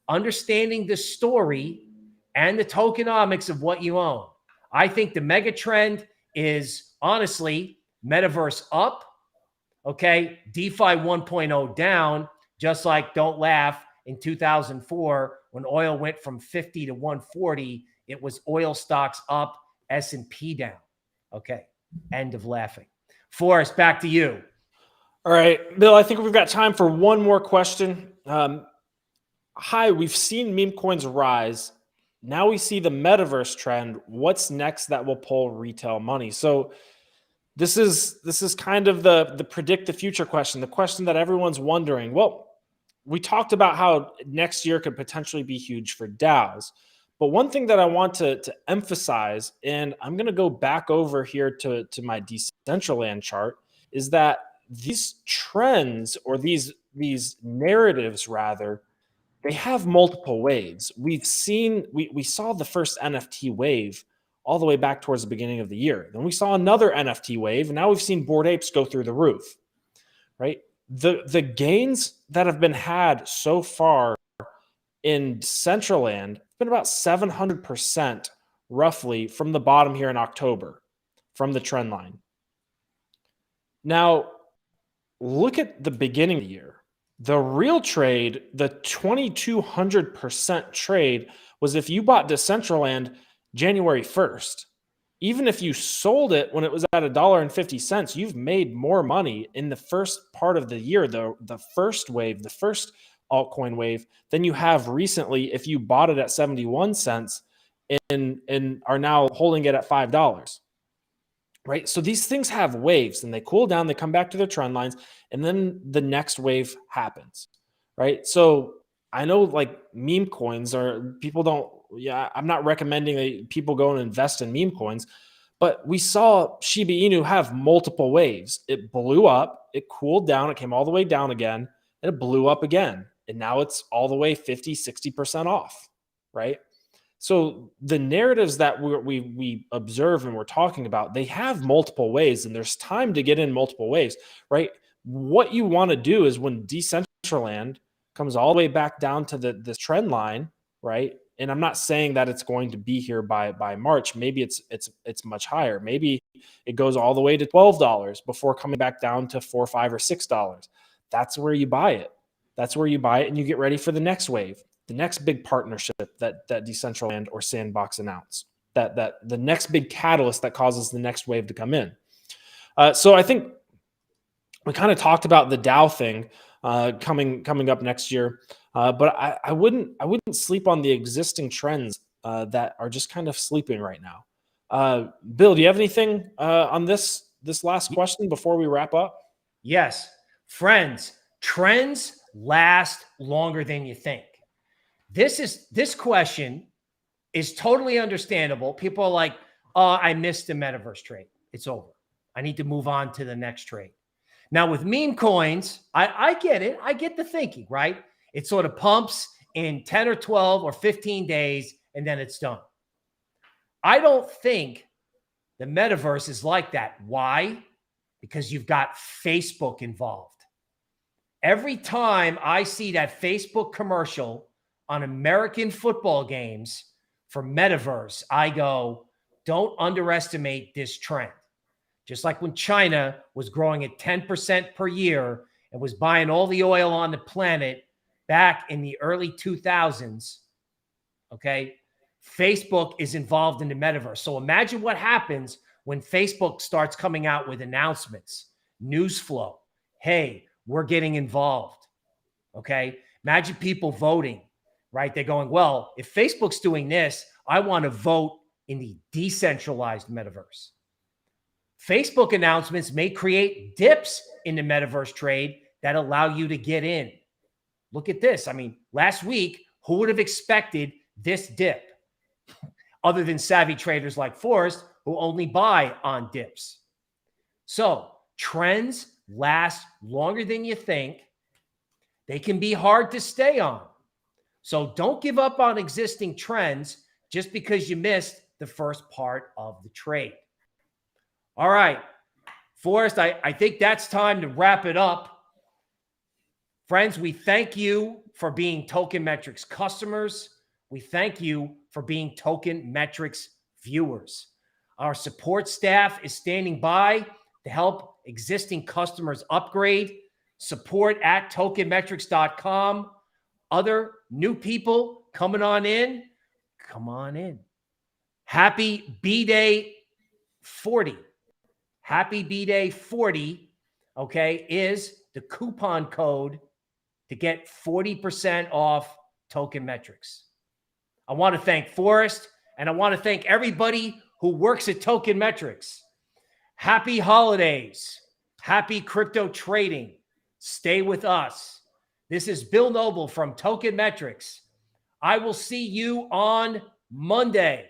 understanding the story and the tokenomics of what you own. I think the mega trend is honestly Metaverse up, okay? DeFi 1.0 down, just like don't laugh in 2004 when oil went from 50 to 140, it was oil stocks up, S&P down. Okay, end of laughing. Forrest, back to you. All right, Bill, I think we've got time for one more question. Hi, we've seen meme coins rise. Now we see the metaverse trend. What's next that will pull retail money? So this is kind of the predict the future question, the question that everyone's wondering. Well, we talked about how next year could potentially be huge for DAOs. But one thing that I want to emphasize, and I'm going to go back over here to my Decentraland chart, is that these trends, or these narratives rather, they have multiple waves. We saw the first NFT wave all the way back towards the beginning of the year. Then we saw another NFT wave, and now we've seen Bored Apes go through the roof, right? The gains that have been had so far in Decentraland have been about 700% roughly from the bottom here in October, from the trend line. Now, look at the beginning of the year. The real trade, the 2,200% trade, was if you bought Decentraland January 1st. Even if you sold it when it was at $1.50, you've made more money in the first part of the year, the first wave, the first altcoin wave, than you have recently if you bought it at 71 cents and are now holding it at $5. Right? So these things have waves, and they cool down, they come back to their trend lines, and then the next wave happens. Right? So I know like meme coins I'm not recommending that people go and invest in meme coins, but we saw Shiba Inu have multiple waves. It blew up, it cooled down, it came all the way down again, and it blew up again. And now it's all the way 50, 60% off, right? So the narratives that we observe and we're talking about, they have multiple waves, and there's time to get in multiple waves, right? What you want to do is when Decentraland comes all the way back down to this trend line, right? And I'm not saying that it's going to be here by March. Maybe it's much higher. Maybe it goes all the way to $12 before coming back down to $4, $5, or $6. That's where you buy it. That's where you buy it, and you get ready for the next wave, the next big partnership that Decentraland or Sandbox announce, that the next big catalyst that causes the next wave to come in. So I think we kind of talked about the DAO thing coming up next year, but I wouldn't sleep on the existing trends that are just kind of sleeping right now. Bill, do you have anything on this last question before we wrap up? Yes, friends, trends last longer than you think. This question is totally understandable. People are like, oh, I missed the metaverse trade. It's over. I need to move on to the next trade. Now with meme coins, I get it. I get the thinking, right? It sort of pumps in 10 or 12 or 15 days, and then it's done. I don't think the metaverse is like that. Why? Because you've got Facebook involved. Every time I see that Facebook commercial on American football games for metaverse, I go, don't underestimate this trend. Just like when China was growing at 10% per year and was buying all the oil on the planet back in the early 2000s, okay, Facebook is involved in the metaverse. So imagine what happens when Facebook starts coming out with announcements, news flow. Hey, we're getting involved, okay? Imagine people voting, right? They're going, well, if Facebook's doing this, I want to vote in the decentralized metaverse. Facebook announcements may create dips in the metaverse trade that allow you to get in. Look at this. I mean, last week, who would have expected this dip other than savvy traders like Forrest, who only buy on dips? So trends last longer than you think. They can be hard to stay on. So don't give up on existing trends just because you missed the first part of the trade. All right, Forrest, I think that's time to wrap it up. Friends, we thank you for being Tokenmetrics customers. We thank you for being Tokenmetrics viewers. Our support staff is standing by to help existing customers upgrade. Support at tokenmetrics.com. Other new people coming on in, come on in. Happy B-Day 40. Happy B-Day 40, okay, is the coupon code to get 40% off Tokenmetrics. I want to thank Forrest, and I want to thank everybody who works at Tokenmetrics. Happy holidays. Happy crypto trading. Stay with us. This is Bill Noble from Tokenmetrics. I will see you on Monday.